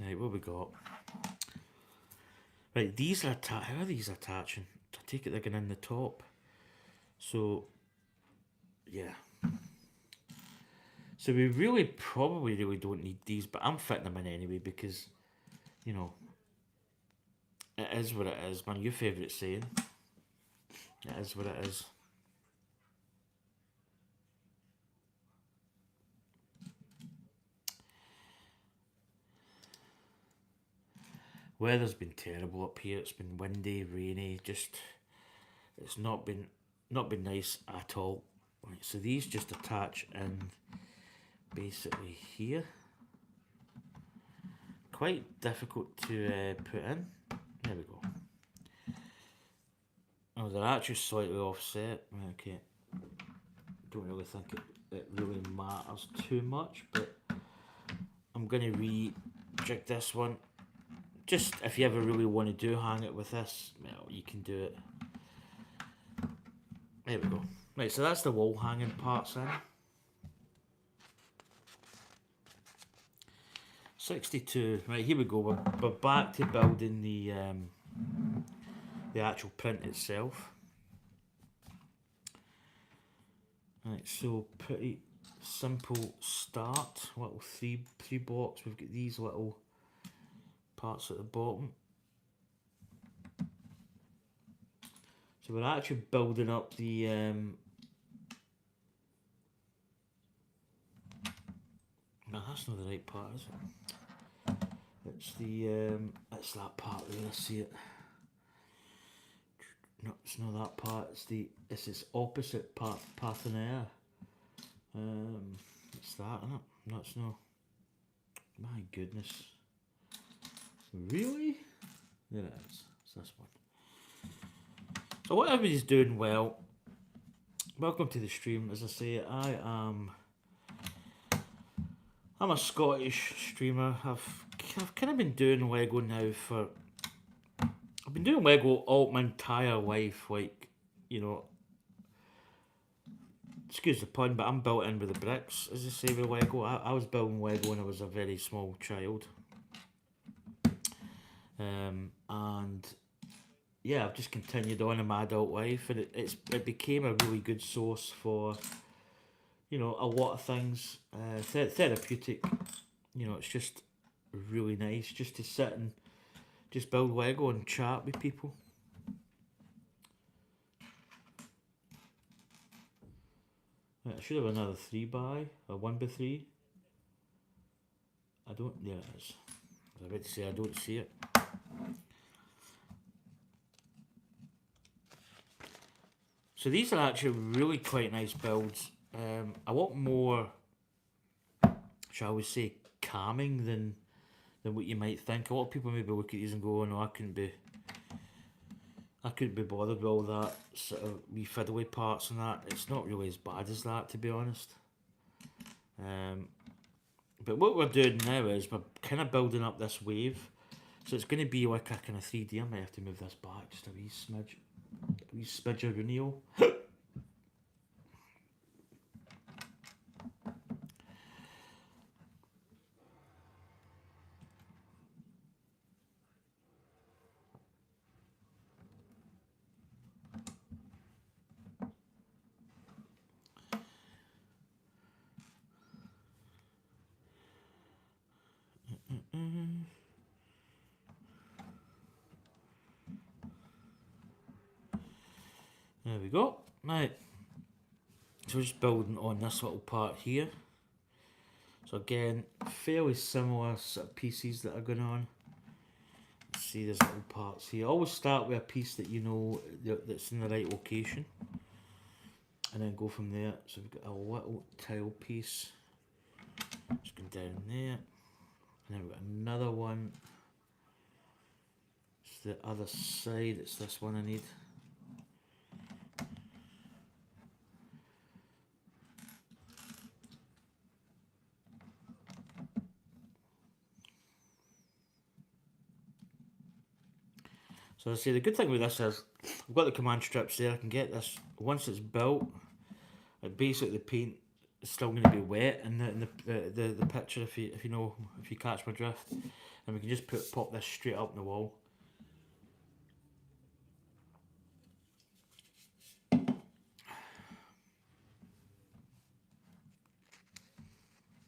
Right, what we got? Right, these are how are these attaching? I take it they're going in the top. So, yeah. So we probably don't need these, but I'm fitting them in anyway because, you know, it is what it is, man. Your favourite saying. It is what it is. Weather's been terrible up here. It's been windy, rainy. It's not been nice at all. Right, so these just attach in basically here. Quite difficult to put in. There we go. Oh, they're actually slightly offset. Okay. Don't really think it really matters too much, but I'm going to re-jig this one. Just if you ever really want to do hang it with this, well, you can do it. There we go. Right, so that's the wall hanging parts in. 62. Right, here we go. We're back to building the actual print itself. Right, so pretty simple start. Little three blocks. We've got these little parts at the bottom. So we're actually building up the no, that's not the right part, is it? It's the it's that part there, I see it. No, it's not that part, it's its opposite part, parthenaire. It's that, isn't it? No, it's no. My goodness. Really? There it is. It's this one. So what everybody's doing well. Welcome to the stream. As I say, I'm a Scottish streamer. I've kind of been doing Lego now for... I've been doing Lego all my entire life, like, you know... Excuse the pun, but I'm built in with the bricks, as I say, with Lego. I was building Lego when I was a very small child. And... yeah, I've just continued on in my adult life, and it became a really good source for, you know, a lot of things. Therapeutic, you know, it's just really nice just to sit and just build Lego and chat with people. Right, I should have another 3x, or 1x3. I don't, there it is. I was about to say I don't see it. So these are actually really quite nice builds. A lot more, shall we say, calming than what you might think. A lot of people maybe look at these and go, "Oh no, I couldn't be bothered with all that sort of wee fiddly parts and that." It's not really as bad as that, to be honest. But what we're doing now is we're kind of building up this wave. So it's going to be like a kind of 3D. I might have to move this back just a wee smidge. A wee smidge of renewal. There we go. Right. So we're just building on this little part here. So again, fairly similar sort of pieces that are going on. Let's see, there's little parts here. Always start with a piece that you know that's in the right location. And then go from there. So we've got a little tile piece. Just going down there. And then we've got another one. It's the other side. It's this one I need. So I say the good thing with this is I've got the command strips there. I can get this once it's built. Basically the paint is still going to be wet in the picture if you catch my drift, and we can just pop this straight up in the wall.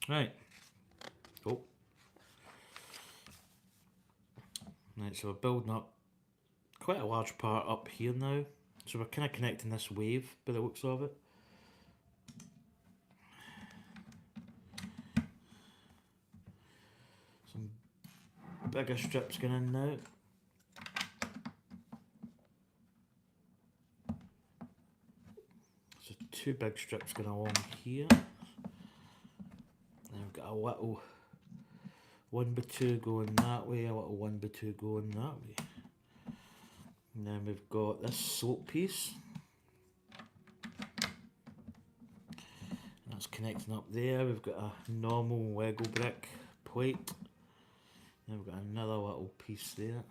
Right. Oh. Right, so we're building up quite a large part up here now. So we're kind of connecting this wave by the looks of it. Some bigger strips going in now. So 2 big strips going along here. Then we've got a little 1x2 going that way, a little 1x2 going that way. And then we've got this slope piece. And that's connecting up there. We've got a normal Lego brick plate. Then we've got another little piece there.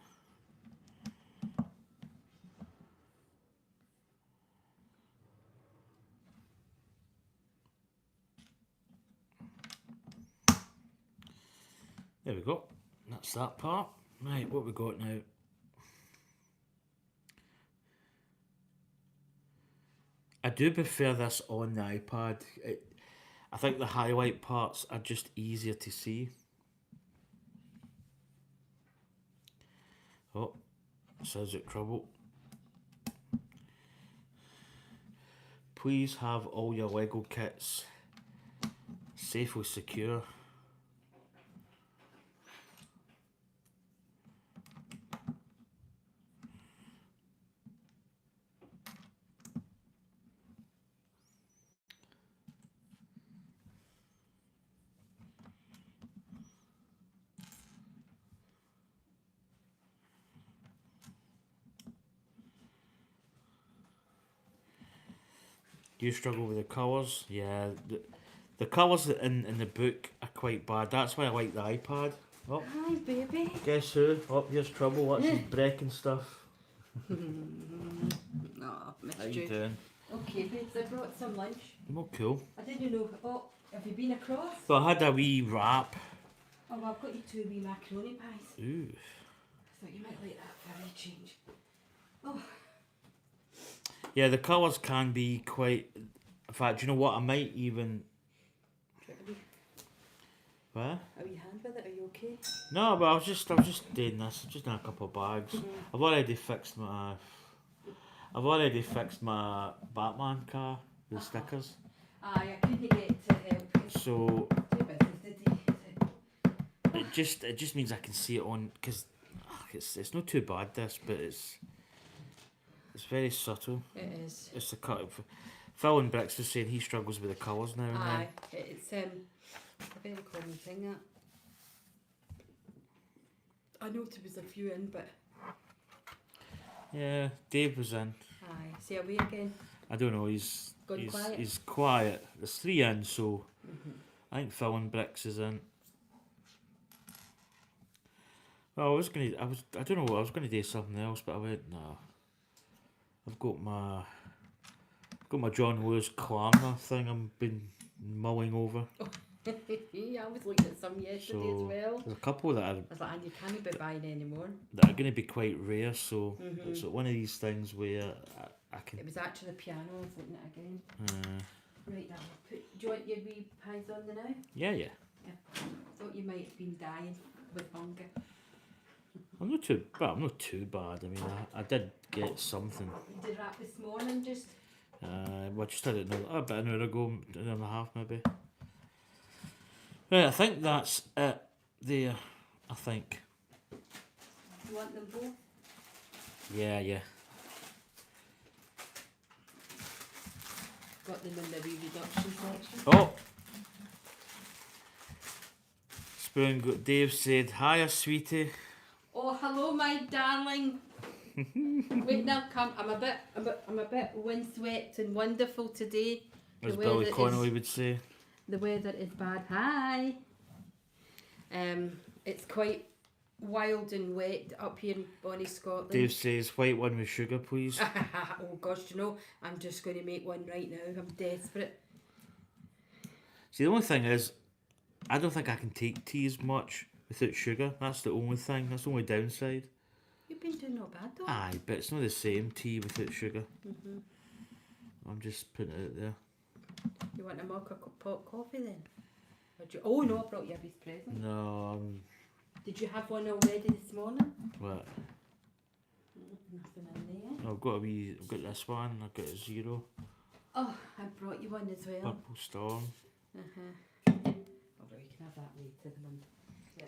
There we go. That's that part. Right, what we got now? I do prefer this on the iPad. I think the highlight parts are just easier to see. Oh, says it trouble. Please have all your Lego kits safely secure. Do you struggle with the colours? Yeah, the colours in the book are quite bad. That's why I like the iPad. Oh, Hi, baby. guess who? Oh, here's trouble. What's his breaking stuff? Oh, How missed you you. doing? Okay, babes, I brought some lunch. Oh, cool. I didn't know. Oh, have you been across? So I had a wee wrap. Oh, well, I've got you 2 wee macaroni pies. Ooh. I thought you might like that for a change. Oh. Yeah, the colours can be quite. In fact, you know what? I might even. What? How are you hand with it? Are you okay? No, but I was just doing this, just in a couple of bags. I've already fixed my Batman car, the stickers. Aye, I couldn't get to help you. So Too busy today. it just means I can see it on, because it's not too bad this, but it's very subtle. It is. It's the cut. Phil and Bricks was saying he struggles with the colours now and Aye, it's a very common thing that. I know there was a few in, but then. Yeah, Dave was in. aye. See away again. I don't know. He's Gone quiet? He's quiet. There's 3 in, so I think Phil and Bricks is in. Well, I don't know. I was gonna do something else, but I went no. I've got my John Lewis Klarner thing. I've been mulling over. Yeah, I was looking at some yesterday So as well. there's a couple that I was like, and you can't be buying anymore. are going to be quite rare. So it's one of these things where I can. It was actually the piano I was looking at again. Right now, do you want your wee pies on the now? Yeah. Thought you might have been dying with hunger. I'm not too bad. I mean, I did get something. You did rap this morning, just. Well, I just had it about an hour ago, an hour and a half maybe. Right, I think that's it there. I think. You want them both? Yeah. Got them in the wee reduction section. Oh! Dave said, hiya, sweetie. Oh, hello, my darling. Wait, now come. I'm a bit windswept and wonderful today. As Billy Connolly would say. The weather is bad. Hi. It's quite wild and wet up here in bonny Scotland. Dave says, white one with sugar, please. Oh gosh, you know, I'm just going to make one right now. I'm desperate. See, the only thing is, I don't think I can take tea as much without sugar. That's the only thing. That's the only downside. You've been doing not bad though. Aye, but it's not the same tea without sugar. I'm just putting it out there. You want a mocha pot coffee then? Oh no, I brought you a wee present. No, Did you have one already this morning? what? Nothing in there. I've got this one. I've got a 0. Oh, I brought you one as well. Purple Storm. Oh, well, you can have that later. The one. Yeah.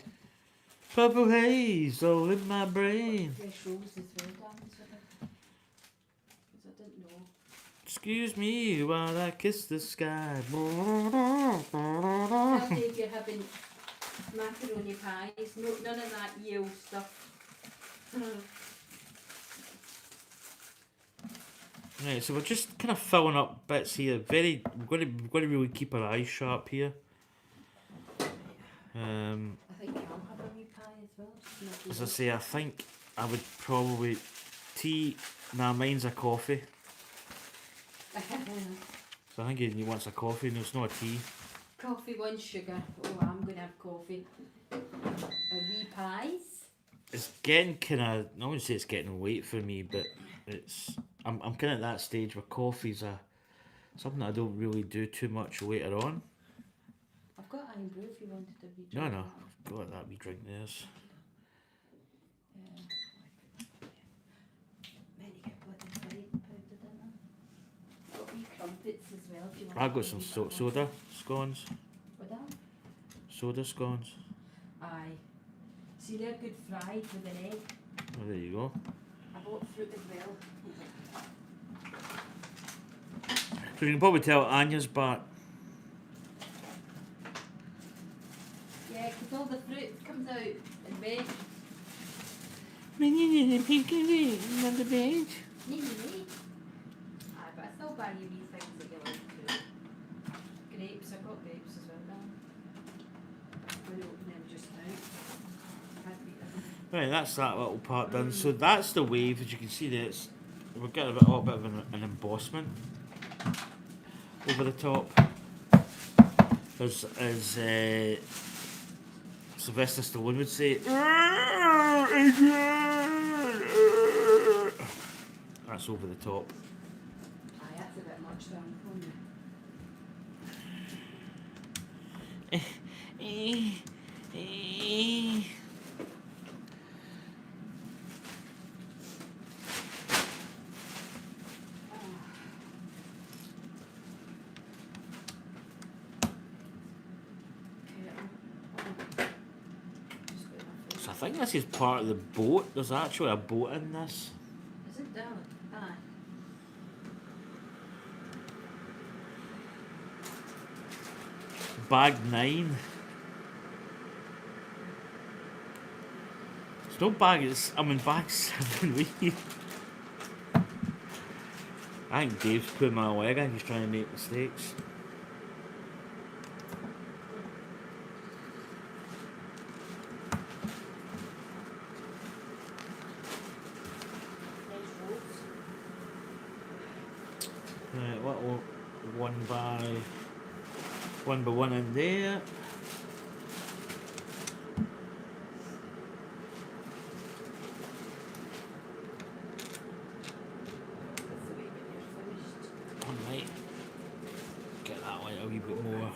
Purple haze all in my brain. Fresh rose as well, darling. Because I didn't know. Excuse me while I kiss the sky. Tell Dave you're having macaroni pies. No, none of that Yale stuff. Right, so we're just kind of filling up bits here. We've got to really keep our eyes sharp here. I think I'll have a wee pie as well. As I say, I think I would probably tea. Nah, mine's a coffee. So I think he wants a coffee. No, it's not a tea. Coffee, 1 sugar. Oh, I'm going to have coffee. A wee pies. It's getting kind of. I wouldn't say it's getting late for me, but it's. I'm kind of at that stage where coffee's something I don't really do too much later on. I've got iron brew if you wanted a wee No, drink. no, I've got that wee drink there. Then you get bloody fried powder dinner. Got wee crumpets as well if you want. I've got some soda scones. What that? Soda scones. Aye. See, they're good fried with an egg. Oh, there you go. I bought fruit as well. So you can probably tell Anya's back. Yeah, because all the fruit comes out in veg. On the bench. Nee. Aye, but I still buy you wee things that you like too. Grapes, I got grapes as well, Dan. I'm going to open them just now. Can't beat them. Right, that's that little part done. So that's the wave, as you can see there. We're getting a little bit of an embossment over the top. As Sylvester Stallone would say, that's over the top. Aye, that's a bit much then, So I think this is part of the boat. There's actually a boat in this. Is it, darling? Aye. Bag 9. It's no bag, I'm in bag 7. I think Dave's putting my leg in, he's trying to make mistakes. Right, little one by one in there. I might get that one a wee bit more.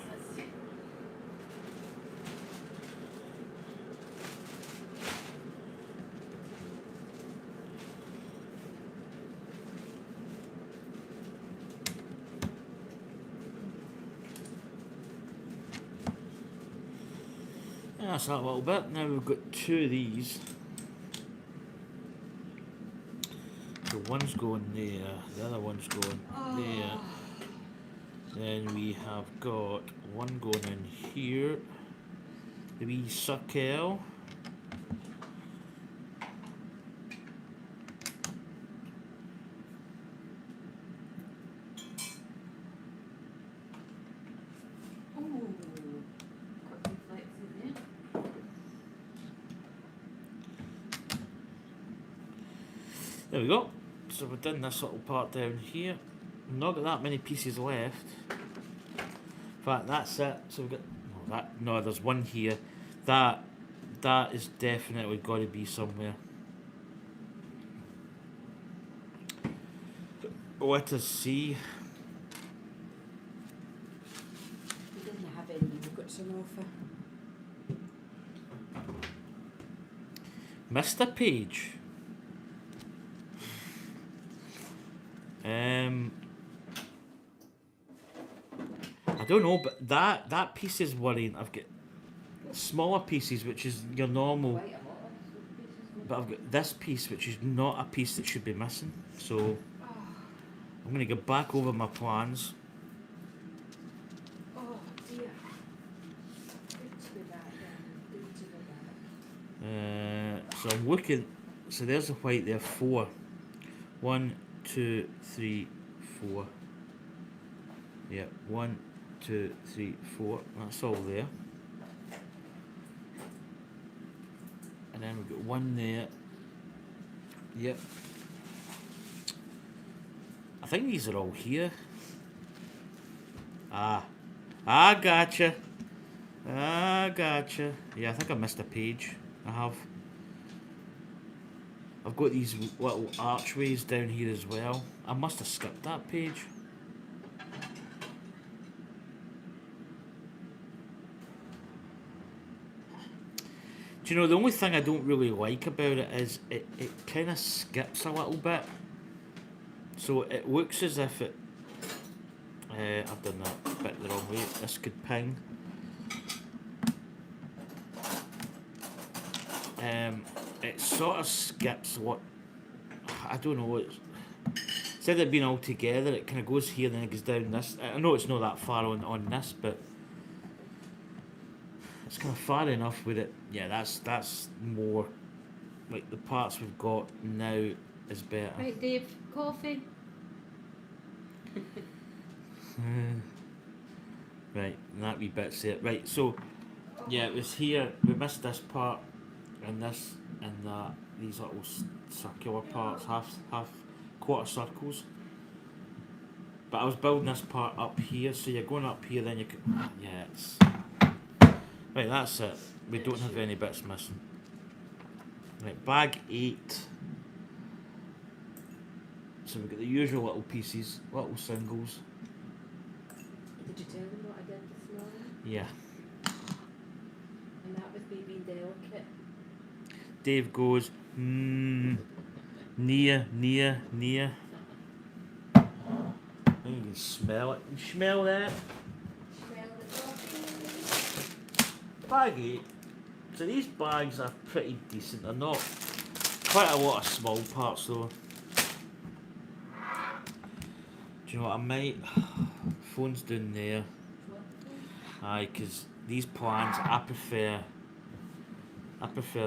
That's that little bit. Now we've got 2 of these. So one's going there, the other one's going there. Then we have got one going in here. The wee circle. There we go. So we've done this little part down here. Not got that many pieces left. In fact, that's it. So we've got no, there's one here. That is definitely got to be somewhere. Let us see. We didn't have any, we've got some offer. Mr. Page. I don't know, but that piece is worrying. I've got smaller pieces, which is your normal, but I've got this piece, which is not a piece that should be missing. So I'm going to go back over my plans. Oh dear. Good to be back then. Good to be back. So I'm looking. So there's the white there. 4. 1, 2, 3, 4. Yeah, 1, 2, 3, 4. That's all there. And then we've got one there. Yep. I think these are all here. I gotcha. I gotcha. Yeah, I think I missed a page. I have. I've got these little archways down here as well. I must have skipped that page. Do you know, the only thing I don't really like about it is it kind of skips a little bit. So it looks as if it... I've done that bit the wrong way. This could ping. It sort of skips what... I don't know. Instead of being all together, it kind of goes here and then it goes down this. I know it's not that far on this, but... It's kind of far enough with it. Yeah, that's more... Like, the parts we've got now is better. Right, Dave, coffee. Right, and that wee bit's there. Right, so... Yeah, it was here. We missed this part. And this and that. These little circular parts. Half quarter circles. But I was building this part up here. So you're going up here, then you can... Yeah, it's... Right, that's it. We don't have any bits missing. Right, bag 8. So we've got the usual little pieces, little singles. Did you tell them what I did this morning? Yeah. And that was me being delicate. Dave goes, near. I think you can smell it. You smell that? Smell the coffee. Bag 8. So these bags are pretty decent. They're not quite a lot of small parts though. Do you know what I might? Phone's down there. Aye, because these plans I prefer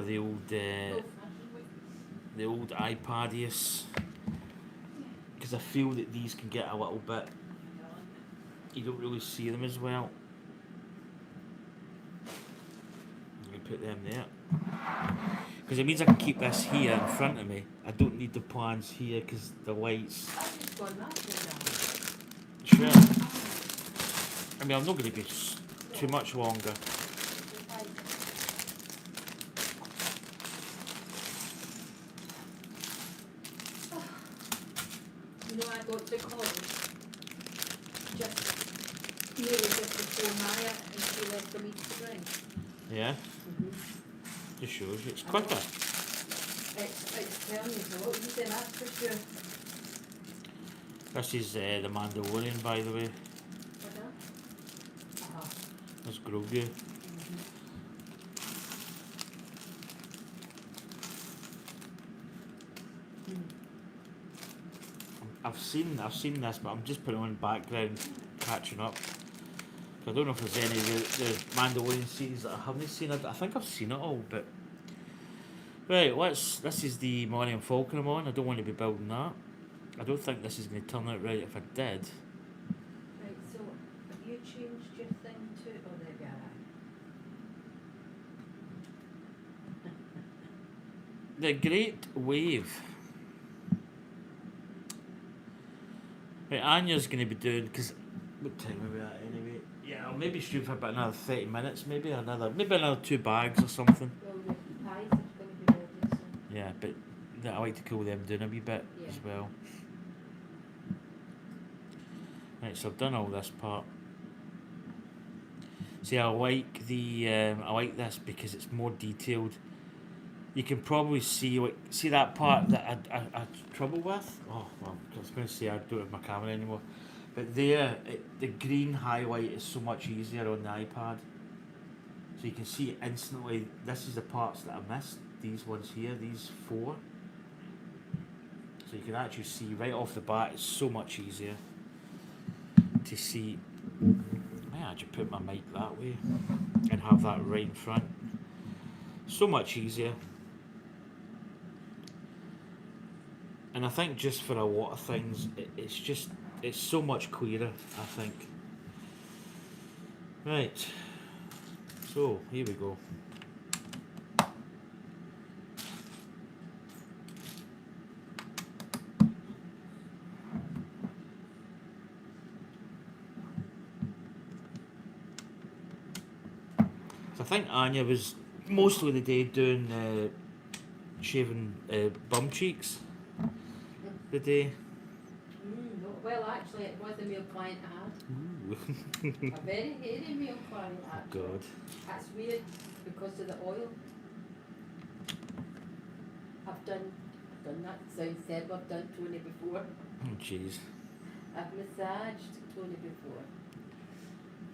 the old iPad-iest, because I feel that these can get a little bit, you don't really see them as well. I'm going to put them there because it means I can keep this here in front of me. I don't need the plans here because the lights. Sure. I mean, I'm not going to be too much longer. You know, I got to college just nearly just before Maya, and she left for me to drink. Yeah? Just shows you it's quicker. It's telling you so, you say that's for sure. This is the Mandalorian, by the way. What that? That's Grogu. I've seen this, but I'm just putting on background, catching up. I don't know if there's any of the Mandalorian series that I haven't seen. I think I've seen it all, but right. This is the Millennium Falcon I'm on. I don't want to be building that. I don't think this is going to turn out right. If I did. Right. So have you changed your thing to? Oh, there we are. The Great Wave. Right, Anya's going to be doing, because what time are we at anyway? Yeah, I'll maybe stream for about another 30 minutes, maybe another 2 bags or something. Well, the pies are going to be ready soon. Yeah, but I like to cool them down a wee bit as well. Right, so I've done all this part. See, I like this because it's more detailed. You can probably see that part that I had trouble with. Oh, well, I was going to say I don't have my camera anymore. But there, the green highlight is so much easier on the iPad. So you can see instantly, this is the parts that I missed. These ones here, these 4. So you can actually see right off the bat, it's so much easier to see. I might actually put my mic that way and have that right in front. So much easier. And I think just for a lot of things, it's so much clearer, I think. Right. So, here we go. So I think Anya was mostly the day doing shaving bum cheeks. The day. No, well, actually, it was a male client I had. Ooh. A very hairy male client, actually. God. That's weird because of the oil. I've done that. Sounds terrible. I've done Tony before. Oh jeez. I've massaged Tony before.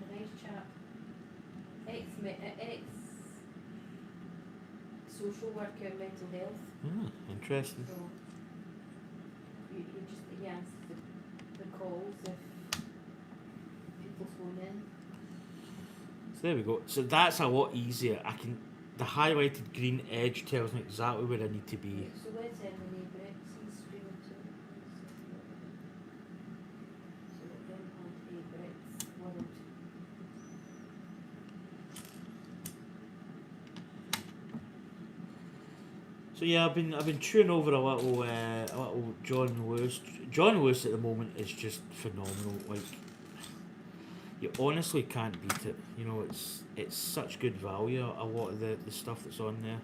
A nice chap. Ex social worker, mental health. Interesting. So he answers the calls if people phone in. So there we go. So that's a lot easier. The highlighted green edge tells me exactly where I need to be. So where's Emily Bricks? He's streaming too. So M&A Bricks World. So yeah, I've been chewing over a little John Lewis. John Lewis at the moment is just phenomenal. Like, you honestly can't beat it. You know, it's such good value. A lot of the stuff that's on there.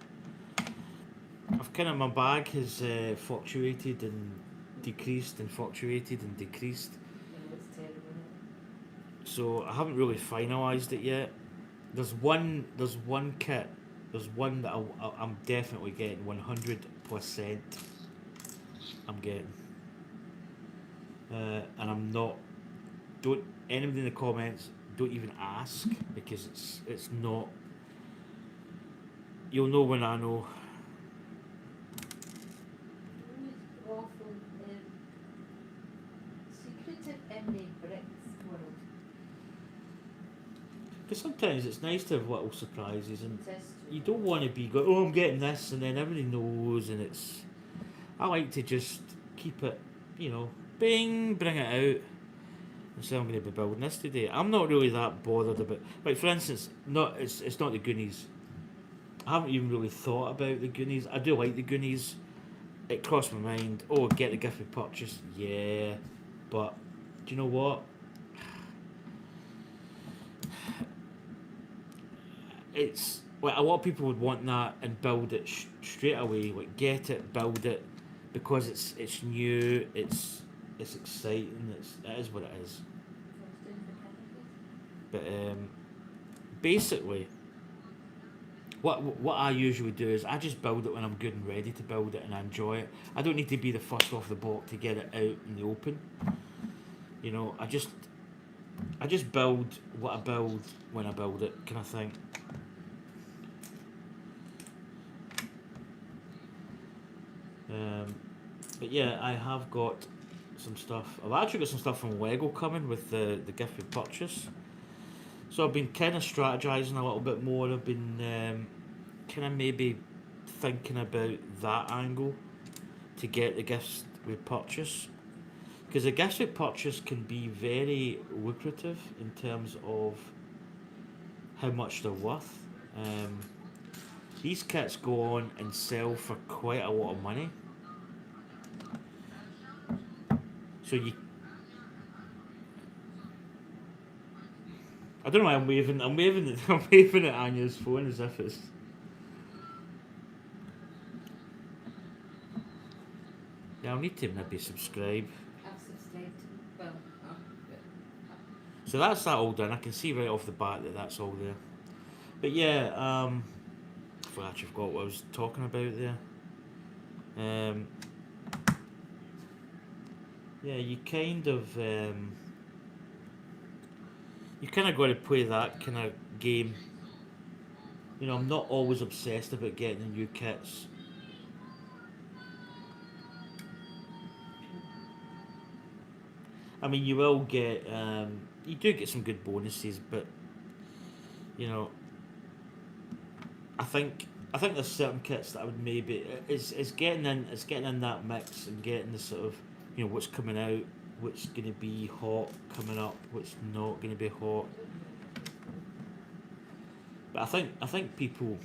I've kind of, my bag has fluctuated and decreased and fluctuated and decreased. It's terrible. So I haven't really finalised it yet. There's one kit. There's one that I'm definitely getting 100%. I'm getting, and I'm not. Don't anybody in the comments, don't even ask, because it's not. You'll know when I know. Awful. Secretive M&A Bricks World. Because sometimes it's nice to have little surprises, and Test. you don't want to be going, oh, I'm getting this, and then everybody knows, and it's. I like to just keep it, bing, bring it out, and say I'm going to be building this today. I'm not really that bothered about. Like, for instance, it's not the Goonies. I haven't even really thought about the Goonies. I do like the Goonies. It crossed my mind. Oh, get the gift with purchase, yeah, but do you know what? It's like a lot of people would want that and build it straight away. Like, get it, build it, because it's new, it's exciting. It is what it is. But basically, what I usually do is I just build it when I'm good and ready to build it, and I enjoy it. I don't need to be the first off the block to get it out in the open. I just build what I build when I build it, kind of thing. But yeah, I have got some stuff. I've actually got some stuff from Lego coming with the gift with purchase. So I've been kind of strategizing a little bit more. I've been kind of maybe thinking about that angle to get the gifts with purchase. Because the gifts with purchase can be very lucrative in terms of how much they're worth. These kits go on and sell for quite a lot of money. So I don't know why I'm waving at Anya's phone as if it's. Yeah, I'll need to maybe subscribe. I've subscribed. Well, So that's that all done. I can see right off the bat that that's all there. But yeah, I actually forgot what I was talking about there. Yeah, you kind of got to play that kind of game. I'm not always obsessed about getting the new kits. I mean, you will get, you do get some good bonuses, but I think there's certain kits that I would maybe it's getting in that mix and getting the sort of what's coming out, what's going to be hot coming up, what's not going to be hot. But I think people.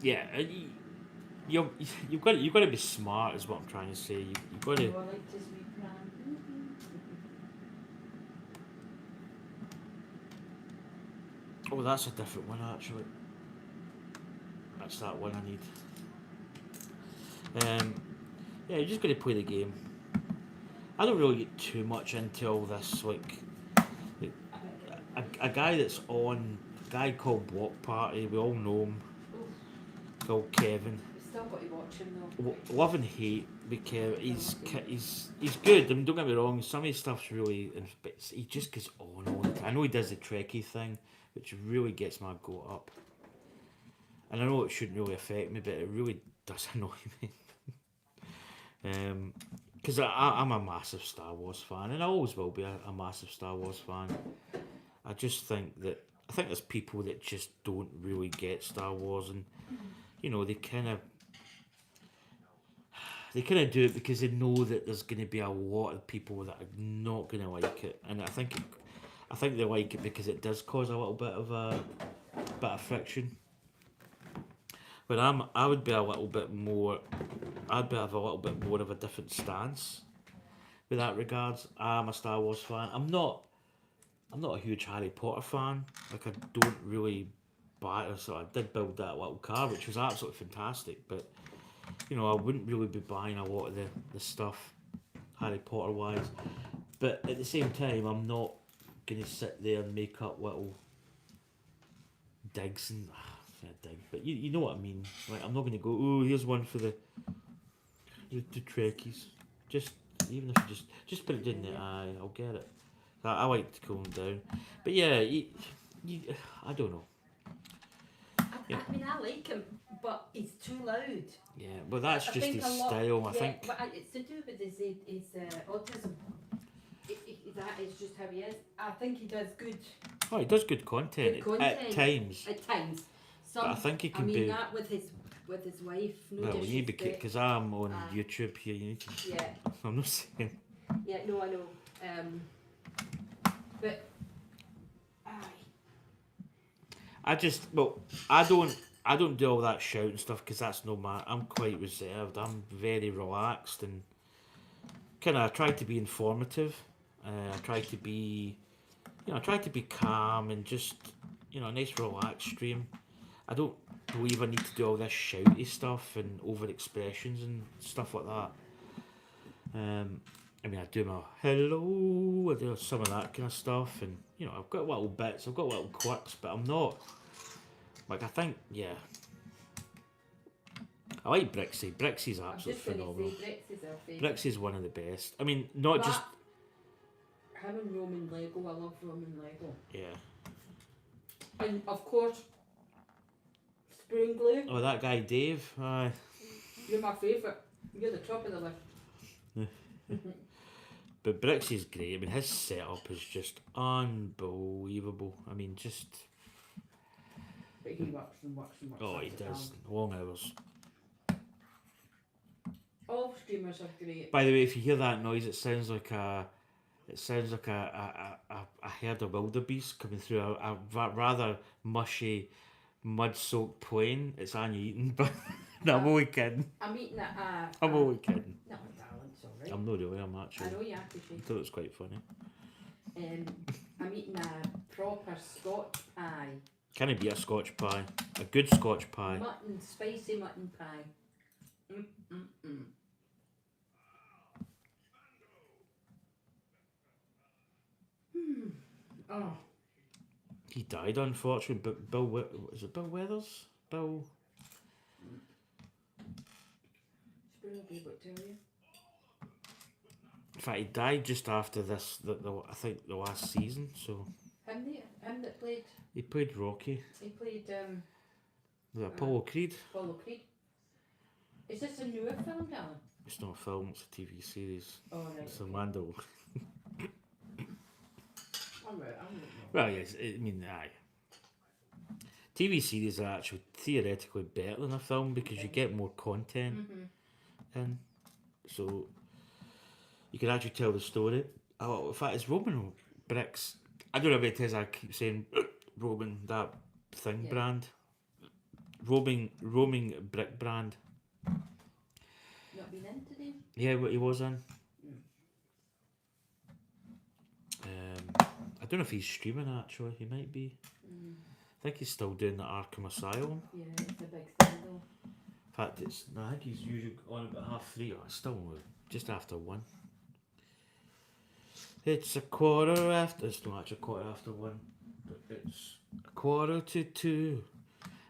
Yeah, you've got to be smart, is what I'm trying to say. You've got to. Oh, that's a different one actually. That's that one I need. Yeah, you're just going to play the game. I don't really get too much into all this, like a guy that's on, a guy called Block Party, we all know him, Oof. called Kevin. We've still got to watch him though. Love and hate because he's good. I mean, don't get me wrong. Some of his stuff's really, but he just goes on all the time. I know he does the Trekkie thing, which really gets my goat up. And I know it shouldn't really affect me, but it really does annoy me. Because I'm a massive Star Wars fan, and I always will be a massive Star Wars fan. I just think that I think there's people that just don't really get Star Wars, and you know they kind of do it because they know that there's going to be a lot of people that are not going to like it, and I think they like it because it does cause a little bit of friction. But I would be a little bit more. I'd have a little bit more of a different stance with that regards. I'm a Star Wars fan. I'm not a huge Harry Potter fan. Like I don't really buy it. So I did build that little car, which was absolutely fantastic. But you know, I wouldn't really be buying a lot of the stuff Harry Potter wise. But at the same time, I'm not gonna sit there and make up little digs and dig. But you know what I mean. Like I'm not gonna go. Oh, here's one for the Trekkies. Just even if you just put it in the eye, I'll get it. I like to cool them down. But yeah, I don't know. I mean, I like him, but he's too loud. Yeah, but that's just his style. I think. But it's to do with his autism. That is just how he is. I think he does good. Oh, he does good content, at times. At times. But I think he can be. That with his wife. No, well, you need to be because I'm on YouTube here. You need to. Yeah. I'm not saying. Yeah, no, I know. But I don't do all that shouting stuff because that's no my. I'm quite reserved. I'm very relaxed and kind of. I try to be informative. I try to be, calm and just, a nice relaxed stream. I don't believe I need to do all this shouty stuff and over expressions and stuff like that. I mean, I do my hello, I do some of that kind of stuff, and I've got little bits, I've got little quirks, but I'm not like I think, yeah. I like Brixie. Brixie's absolutely phenomenal. Brixie's one of the best. I mean, not just him and Roman Lego. I love Roman Lego. Yeah. And of course, Spoon Glue. Oh, that guy Dave. You're my favourite. You're the top of the list. But Brixie's great. I mean, his setup is just unbelievable. I mean, just. But he works and works and works. Oh, he does. Long hours. All streamers are great. By the way, if you hear that noise, it sounds like a herd of wildebeest coming through a rather mushy, mud-soaked plain. It's Anya Eaton, but no, I'm only kidding. I'm eating it. I'm only kidding. No, darling, it's alright. I'm not really. I'm actually. I know you appreciate it. I thought it was quite funny. I'm eating a proper Scotch pie. Can it be a Scotch pie? A good Scotch pie. Mutton, spicy mutton pie. Oh. He died, unfortunately. But Bill, is it Bill Weathers? Bill. Spoon will be able to tell you. In fact, he died just after this. I think the last season. So. Him that played. He played Rocky. He played. Was it Apollo Creed? Apollo Creed. Is this a newer film, darling? It's not a film. It's a TV series. Oh right. It's a Mando. I'm right. Well, yes. I mean, aye. TV series are actually theoretically better than a film because you get more content in. So you can actually tell the story. Oh, in fact, it's Roman Bricks. I don't know if it is. I keep saying Roman, that thing brand. Roaming brick brand. Not been in today? Yeah, what he was in. I don't know if he's streaming actually. He might be. think he's still doing the Arkham Asylum. Yeah, it's a big thing though. In fact, I think he's usually on about 3:30. Or it's still just after 1. It's a quarter after. It's not actually a quarter after 1, but it's a quarter to 2,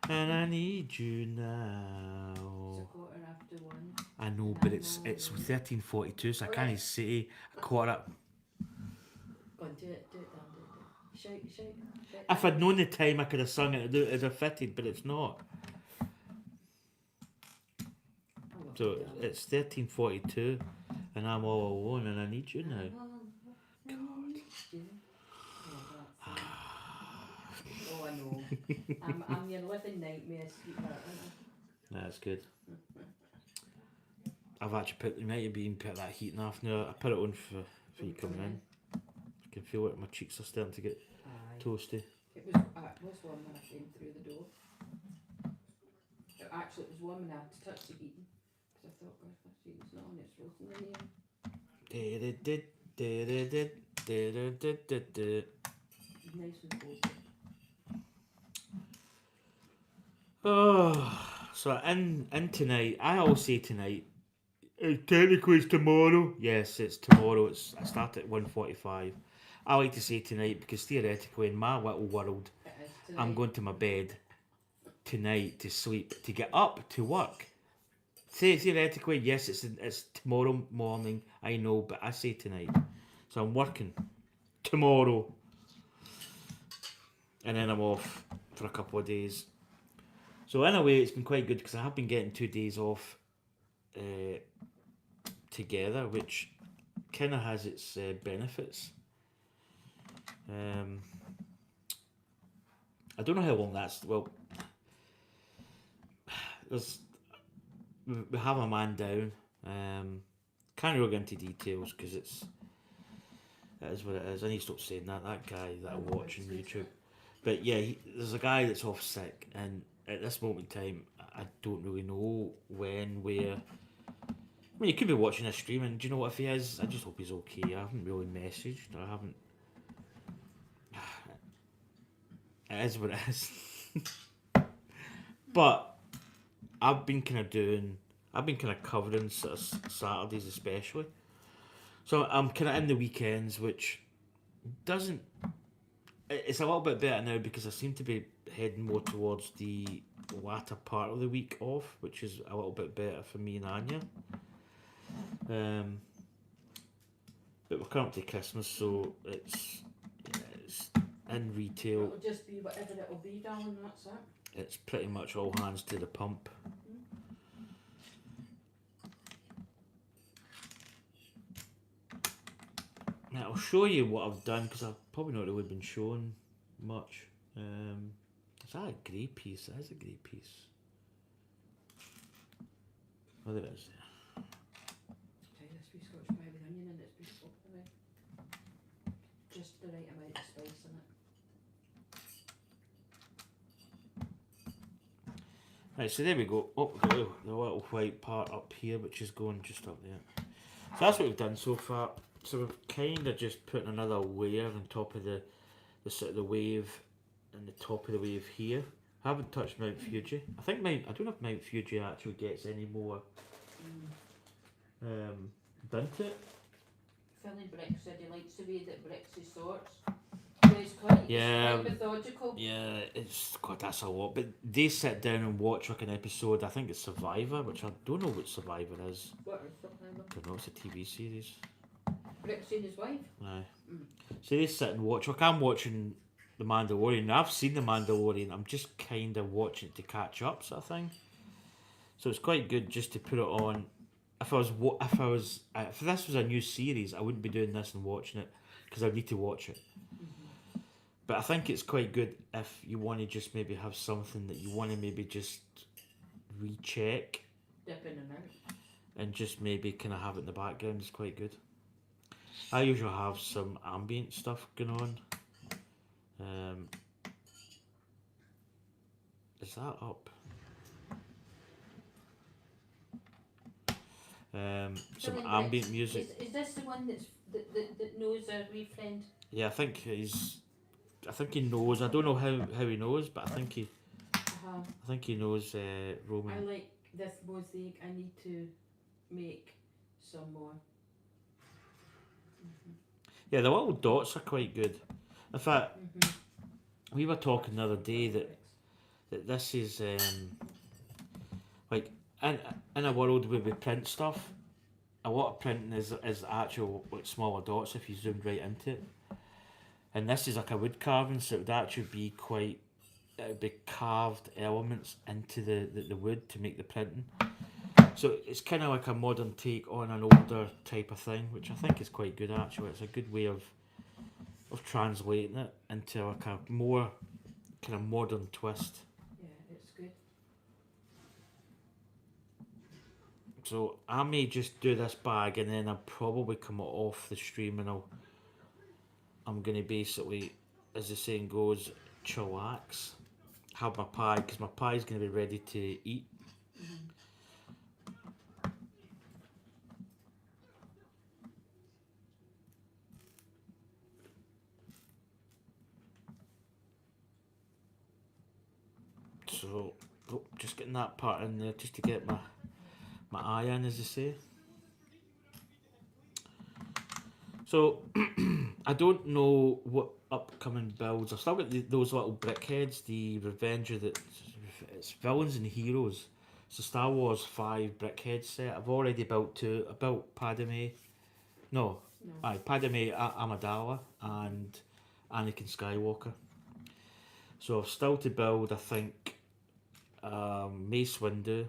and I need you It's now. a quarter after 1. I know, but it's 13:42, so I can't say a quarter. Go on, do it, Dan, do it. Shout. If I'd known the time, I could have sung it. It'd have fitted, but it's not. So it's 13:42, and I'm all alone, and I need you now. God. Oh, I know. I'm your living nightmare, sweetheart, aren't I? That's good. I've actually you might have been put that heating off now. I put it on for you coming in. I can feel it. My cheeks are starting to get toasty. It was warm when I came through the door. It was warm when I had to touch the heating. Because I thought, gosh, my heating's not on, it's frozen in here. Nice and cozy. Oh, so in tonight, I always say tonight, technically it's tomorrow. Yes, it's tomorrow. I start at 1:45. I like to say tonight because theoretically in my little world, I'm going to my bed tonight to sleep, to get up to work. Theoretically, yes, it's tomorrow morning, I know, but I say tonight. So I'm working tomorrow. And then I'm off for a couple of days. So in a way, it's been quite good because I have been getting 2 days off together, which kind of has its benefits. I don't know how long that's. Well, we have a man down. Can't really go into details because it is what it is. I need to stop saying that. That guy that I watch on YouTube. But yeah, there's a guy that's off sick, and at this moment in time, I don't really know when, where. I mean, he could be watching this stream, and do you know what? If he is, I just hope he's okay. I haven't really messaged. I haven't. It is what it is. But I've been kind of covering sort of Saturdays especially. So I'm kind of in the weekends, which doesn't. It's a little bit better now because I seem to be heading more towards the latter part of the week off, which is a little bit better for me and Anya. But we're coming up to Christmas, so it's in retail. It'll just be whatever it'll be, darling, that's it. It's pretty much all hands to the pump. Now I'll show you what I've done because I've probably not really been shown much. Is that a grey piece? That is a grey piece. Oh, there it is. Try this wee Scotch pie with onion in it's beautiful. Just the right amount of spice in it. Right, so there we go. Oh, the little white part up here, which is going just up there. So that's what we've done so far. So we've kind of just put another layer on top of the sort of the wave and the top of the wave here. I haven't touched Mount Fuji. I don't know if Mount Fuji actually gets any more done to it. Philly Brick said he likes the way that Brixie sorts. It's quite methodical. Yeah, that's a lot. But they sit down and watch like an episode. I think it's Survivor, which I don't know what Survivor is. What is Survivor? I don't know. It's a TV series. Brixie and his wife. Aye. So they sit and watch. Like I'm watching The Mandalorian. I've seen The Mandalorian. I'm just kind of watching it to catch up, sort of thing. So it's quite good just to put it on. If this was a new series, I wouldn't be doing this and watching it because I'd need to watch it. But I think it's quite good if you want to just maybe have something that you want to maybe just recheck. Dip in and out. And just maybe kind of have it in the background is quite good. I usually have some ambient stuff going on. Is that up? Some ambient music. Is this the one that knows our wee friend? Yeah, I think he's I think he knows. I don't know how he knows, but Uh-huh. I think he knows I Roman. like this mosaic. I need to make some more. Yeah, the little dots are quite good. In fact, Mm-hmm. we were talking the other day that this is like in a world where we print stuff, a lot of printing is actual like smaller dots if you zoomed right into it. And this is like a wood carving, so it would actually be quite. It would be carved elements into the wood to make the printing. So it's kind of like a modern take on an older type of thing, which I think is quite good actually. It's a good way of translating it into like a more kind of modern twist. Yeah, it's good. So I may just do this bag and then I'll probably come off the stream and I'm gonna basically, as the saying goes, chillax, have my pie because my pie's gonna be ready to eat. Mm-hmm. So just getting that part in there just to get my eye in, as they say. So I don't know what upcoming builds. I've still got those little brickheads, the Revenge of the it's villains and heroes. It's a Star Wars 5 brickhead set. I've already built two. I built Padme. No, No. Padme Amidala and Anakin Skywalker. So I've still to build. I think Mace Windu.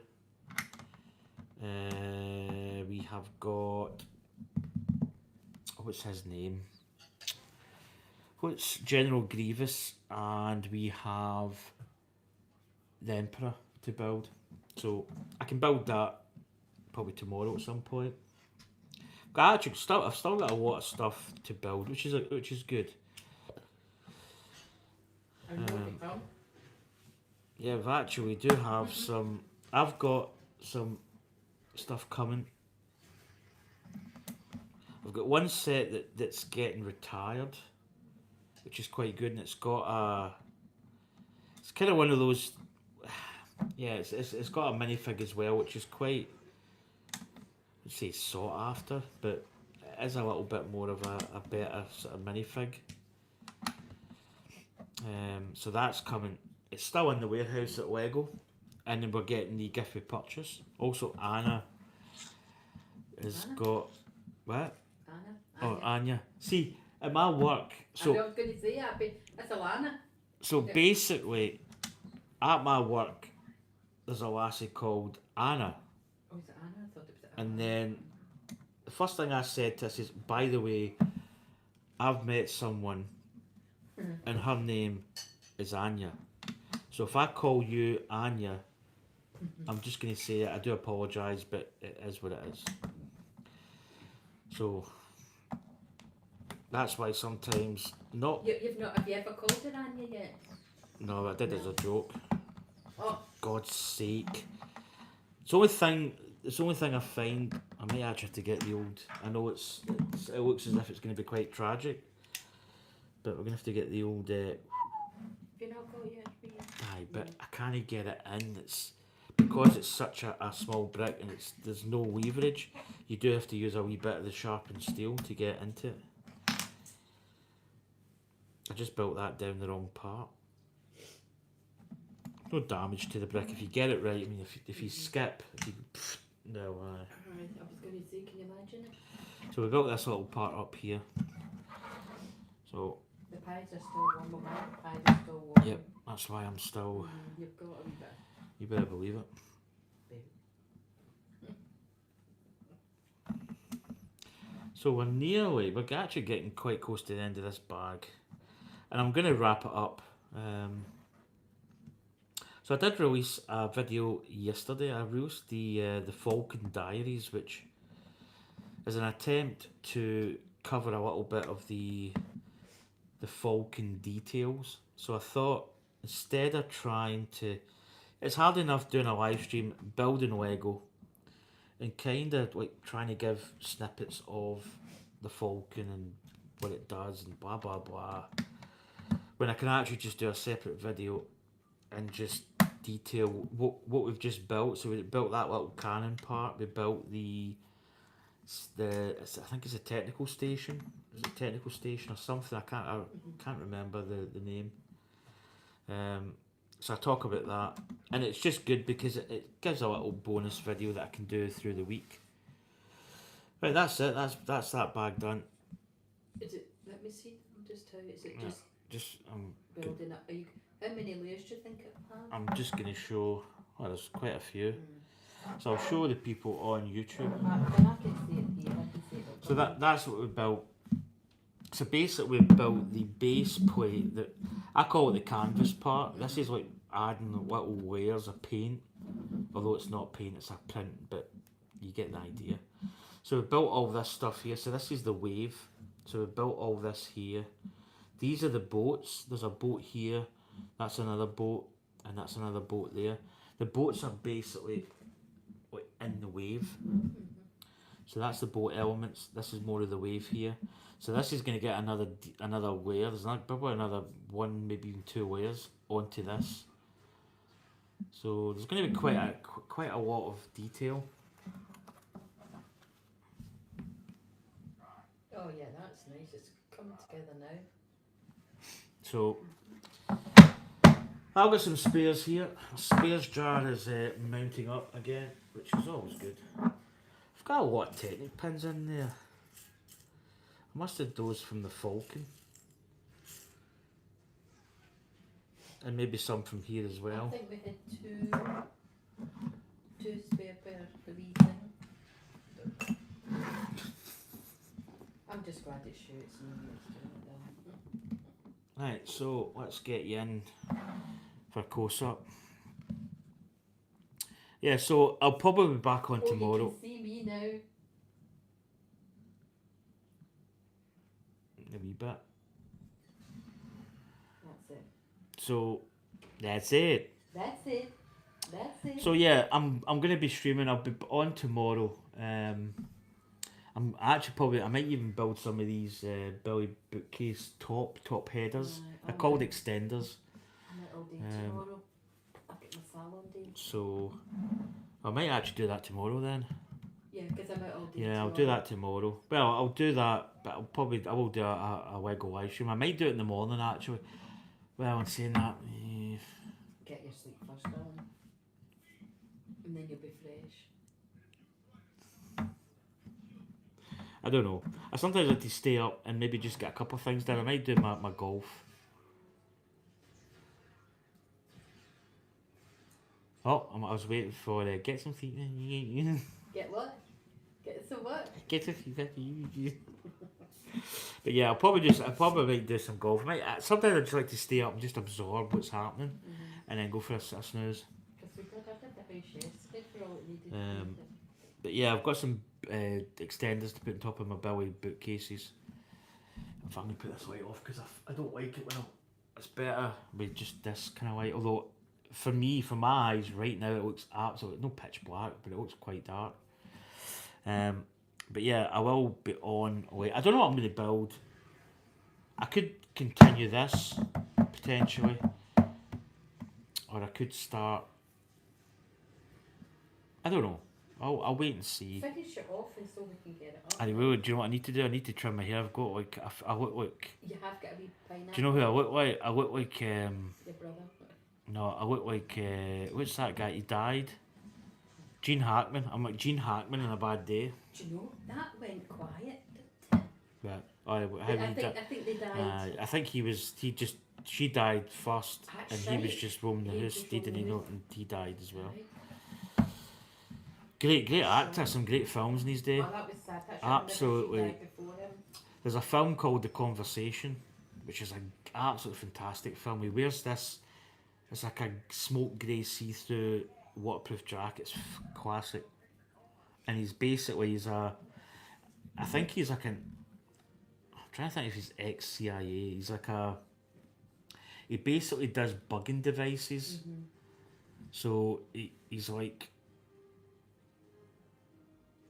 We have got what's his name? What's General Grievous, and we have the Emperor to build. So I can build that probably tomorrow at some point. But actually, I've still got a lot of stuff to build, which is good. And more to come. Yeah, we actually do have some. I've got some stuff coming. I've got one set that's getting retired, which is quite good, and it's got a. It's kind of one of those. Yeah, it's got a minifig as well, which is quite. I'd say sought after, but it is a little bit more of a better sort of minifig. So that's coming. It's still in the warehouse at Lego, and then we're getting the gift we purchase. Also, Anna has Anna? got what? Anna. Oh, Anya. See, at my work, I was going to say that, but that's Alana. so basically, at my work, there's a lassie called Anna, Oh, is it Anna? I thought it was Anna. and then the first thing I said to her is, by the way, I've met someone, and her name is Anya. So if I call you Anya, I'm just going to say it. I do apologise, but it is what it is. So that's why sometimes not. You've not. Have you ever called her Anya yet? No, I did as a joke. Oh, God's sake. It's the only thing I find. I might actually have to get the old. I know it looks as if it's going to be quite tragic, but we're going to have to get the old. have you not got yet? Aye, but I can't get it in. It's because it's such a small brick and there's no leverage. You do have to use a wee bit of the sharpened steel to get into it. I just built that down the wrong part. No damage to the brick if you get it right. I mean, if you skip, no. I was going to say, can you imagine it? So we got this little part up here. So The pies are still warm, but my pies are still warm. yep, that's why I'm still. You've got a wee bit. You better believe it. So we're actually getting quite close to the end of this bag, and I'm going to wrap it up. So I did release a video yesterday. I released the Falcon Diaries, which is an attempt to cover a little bit of the Falcon details. So I thought instead of trying to, it's hard enough doing a live stream building Lego, and kind of like trying to give snippets of the Falcon and what it does and blah blah blah, when I can actually just do a separate video and just detail what we've just built. So we built that little cannon part. We built I think it's a technical station. Is it technical station or something? I can't remember the name. So I talk about that, and it's just good because it gives a little bonus video that I can do through the week. Right, that's it. That's that bag done. Is it? Let me see. Just how is it? Yeah. Just I'm building up. Are you? How many layers do you think it has? I'm just gonna show. Well, there's quite a few. So I'll show the people on YouTube. Then I can see it here. I can see it. So that's what we built. So basically, we built the base plate that I call it the canvas part. This is like adding little layers of paint, although it's not paint, it's a print, but you get the idea. So we built all this stuff here. So this is the wave. So we built all this here. These are the boats. There's a boat here. That's another boat, and that's another boat there. The boats are basically like in the wave. So that's the boat elements. This is more of the wave here. So this is going to get another layer. There's probably another one, maybe even 2 layers onto this. So there's going to be quite a lot of detail. Oh yeah, that's nice. It's coming together now. So I've got some spares here. Spares jar is mounting up again, which is always good. I've got a lot of Technic pins in there. I must have those from the Falcon. And maybe some from here as well. I think we had two spare pairs for the wee thing. I'm just glad it shoots and it's doing it then. Right, so let's get you in for a close-up. Yeah, so I'll probably be back on tomorrow. You can see me now. A wee bit. That's it. So that's it. That's it. That's it. So yeah, I'm gonna be streaming. I'll be on tomorrow. I'm actually I might even build some of these Billy bookcase top headers. They're called extenders. I'm out all day tomorrow. I'll get my salon day. So I might actually do that tomorrow then. Yeah, because I'm out all day. Yeah, I'll do that tomorrow. Well, I'll do that, but I will do a Lego live stream. I might do it in the morning actually. Well, I'm saying that. Get your sleep first, darling. And then you'll be fresh. I don't know. I sometimes like to stay up and maybe just get a couple of things done. I might do my golf. Oh, I was waiting for get some feet. Get what? Get some what? Get some feet. But yeah, I'll probably might do some golf. Sometimes I just like to stay up and just absorb what's happening, and then go for a snooze. Because we did the house yesterday for all it needed. But yeah, I've got some extenders to put on top of my Billy bookcases. In fact, I'm going to put this light off because I don't like it when it's better with just this kind of light. Although, for me, for my eyes, right now, it looks absolutely, no pitch black, but it looks quite dark. But yeah, I will be on late. I don't know what I'm going to build. I could continue this, potentially. Or I could start... I don't know. I'll wait and see. Finish it off and so we can get it up. Anyway, do you know what I need to do? I need to trim my hair. I've got like... I look like... You have got a wee pineapple. Do you know who I look like? I look like... Your brother. No, I look like... what's that guy? He died. Gene Hackman. I'm like Gene Hackman on a bad day. Do you know, that went quiet, didn't it? But, I think they died. I think she died first, That's and he was right. just roaming the He house. was He didn't roaming know the it, and he died as well. Right. Great actor, some great films in his day. Oh, that was sad. That's Absolutely. She died before him. There's a film called The Conversation, which is an absolutely fantastic film. He wears this, it's like a smoke grey see-through waterproof jacket. It's classic. And I think he's like I'm trying to think if he's ex-CIA. He's like he basically does bugging devices. So he's like,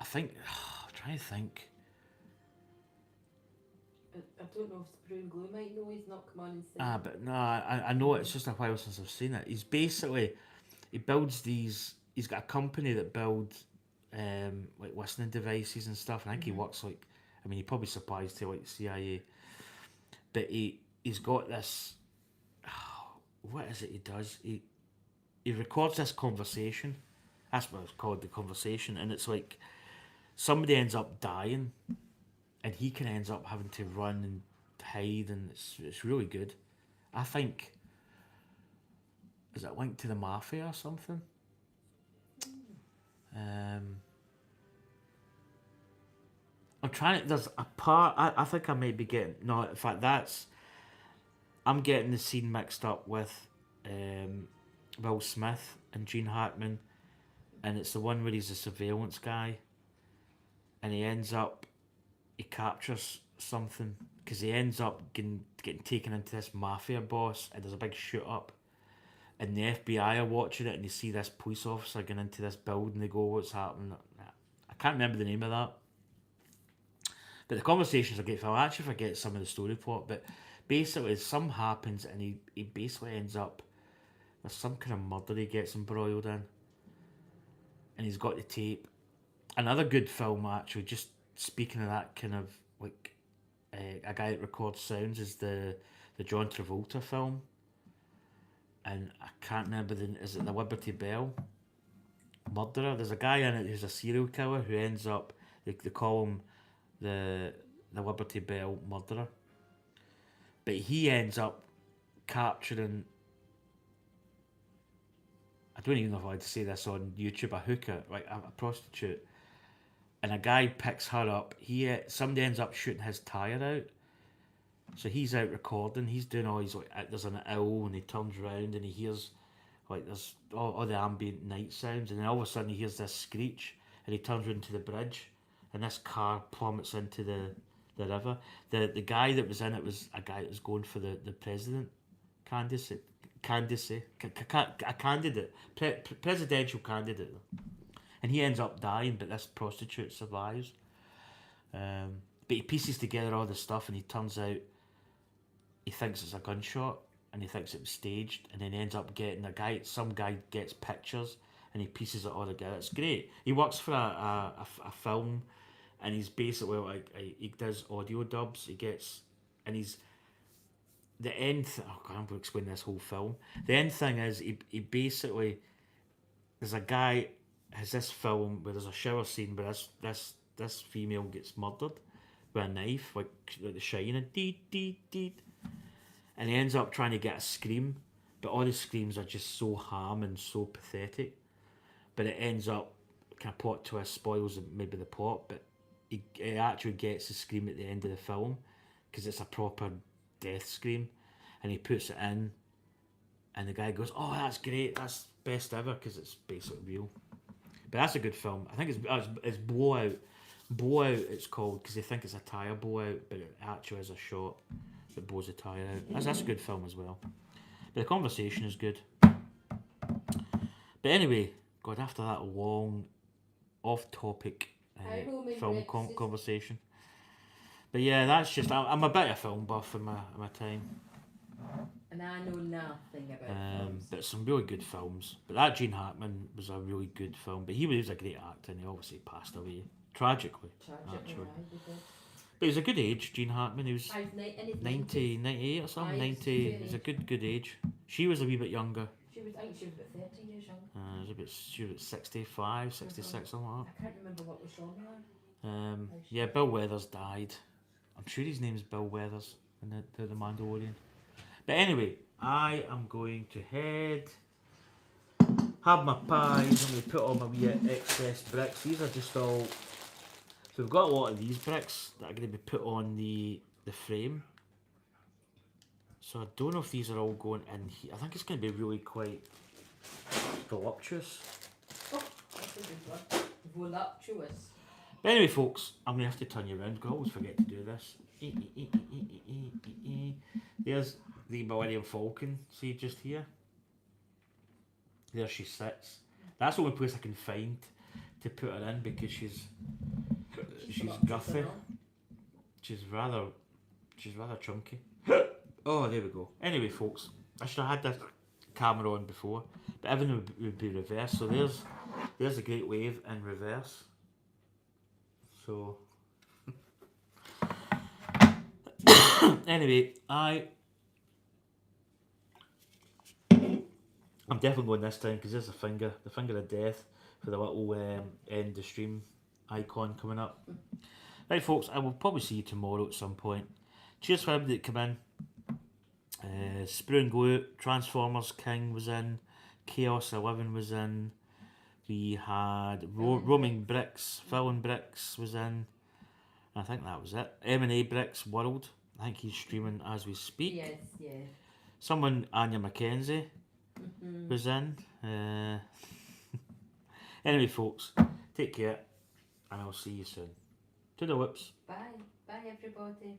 I'm trying to think. I don't know if Brown Glue might know. He's not come on and said. But no, I know it's just a while since I've seen it. He's basically, he builds these, he's got a company that builds like listening devices and stuff. And I think he works like, I mean, he probably supplies to like the CIA. But he's got this, what is it he does? He records this conversation. That's what it's called, the conversation. And it's like somebody ends up dying and he can ends up having to run and hide, and it's really good. I think, is it linked to the mafia or something? I'm trying to. There's a part. I think I might be getting. No, in fact, I'm getting the scene mixed up with Will Smith and Gene Hackman, and it's the one where he's a surveillance guy, and he captures something because he ends up getting taken into this mafia boss, and there's a big shoot up, and the FBI are watching it, and they see this police officer going into this building. They go, "What's happening?" I can't remember the name of that, but the conversations are great. I actually forget some of the story plot, but basically something happens, and he basically ends up, there's some kind of murder he gets embroiled in, and he's got the tape. Another good film, actually, just speaking of that kind of like a guy that records sounds, is the John Travolta film, and I can't remember is it the Liberty Bell murderer? There's a guy in it who's a serial killer who ends up, they call him the Liberty Bell murderer, but he ends up capturing, I don't even know if I had to say this on YouTube, a hooker, like a prostitute, and a guy picks her up. Somebody ends up shooting his tire out, so he's out recording. He's doing all his, like, there's an owl, and he turns around and he hears like there's all the ambient night sounds, and then all of a sudden he hears this screech, and he turns around to the bridge, and this car plummets into the river. The guy that was in it was a guy that was going for the president candidacy, a candidate, presidential candidate, and he ends up dying, but this prostitute survives. But he pieces together all the stuff, and he turns out he thinks it's a gunshot, and he thinks it was staged, and then he ends up getting some guy gets pictures, and he pieces it all together. It's great. He works for a film, and he's basically like, he does audio dubs. And he's the end. Oh God, I'm going to explain this whole film. The end thing is he basically, there's a guy has this film where there's a shower scene where this female gets murdered with a knife, like the Shining, deet deet deet, and he ends up trying to get a scream, but all the screams are just so ham and so pathetic. But it ends up, kind of plot twist, spoils maybe the plot, but he actually gets a scream at the end of the film because it's a proper death scream, and he puts it in, and the guy goes, "Oh, that's great, that's best ever," because it's basically real. But that's a good film. I think it's Blowout. Blowout it's called because they think it's a tyre blowout, but it actually is a shot that blows the tyre out. That's a good film as well. But the conversation is good. But anyway, God, after that long, off-topic film conversation. But yeah, that's just, I'm a bit of a film buff in my time. And I know nothing about films. But some really good films. But that Gene Hackman was a really good film. But he was a great actor, and he obviously passed away tragically. Actually. But he was a good age, Gene Hackman. He was 90, 98 or something. 90. He was a good age. She was a wee bit younger. I think she was about 13 years young. She was about 65, 66, something like that. I can't remember what was wrong with her. Yeah, Bill Weathers died. I'm sure his name's Bill Weathers in the Mandalorian. But anyway, I am going to have my pies. I'm going to put all my wee excess bricks. These are just all. So we've got a lot of these bricks that are going to be put on the frame. So I don't know if these are all going in here. I think it's going to be really quite voluptuous. Oh, that's a good one. Voluptuous. But anyway, folks, I'm going to have to turn you around because I always forget to do this. There's the Millennium Falcon, see, just here. There she sits. That's the only place I can find to put her in because she's guthy. She's rather which is rather chunky. Oh, there we go. Anyway, folks, I should have had this camera on before, but everything would be reversed. So there's a great wave in reverse. So anyway, I'm definitely going this time because there's the finger of death for the little end the stream icon coming up. Right, folks, I will probably see you tomorrow at some point. Cheers for everybody that came in. Sprue and Glue, Transformers King was in, Chaos 11 was in, we had Roaming Bricks, Phil and Bricks was in, I think that was it. M&A Bricks World, I think he's streaming as we speak. Yes, yeah. Someone, Anya Mackenzie, was in. Anyway, folks, take care, and I'll see you soon. To the whips. Bye. Bye, everybody.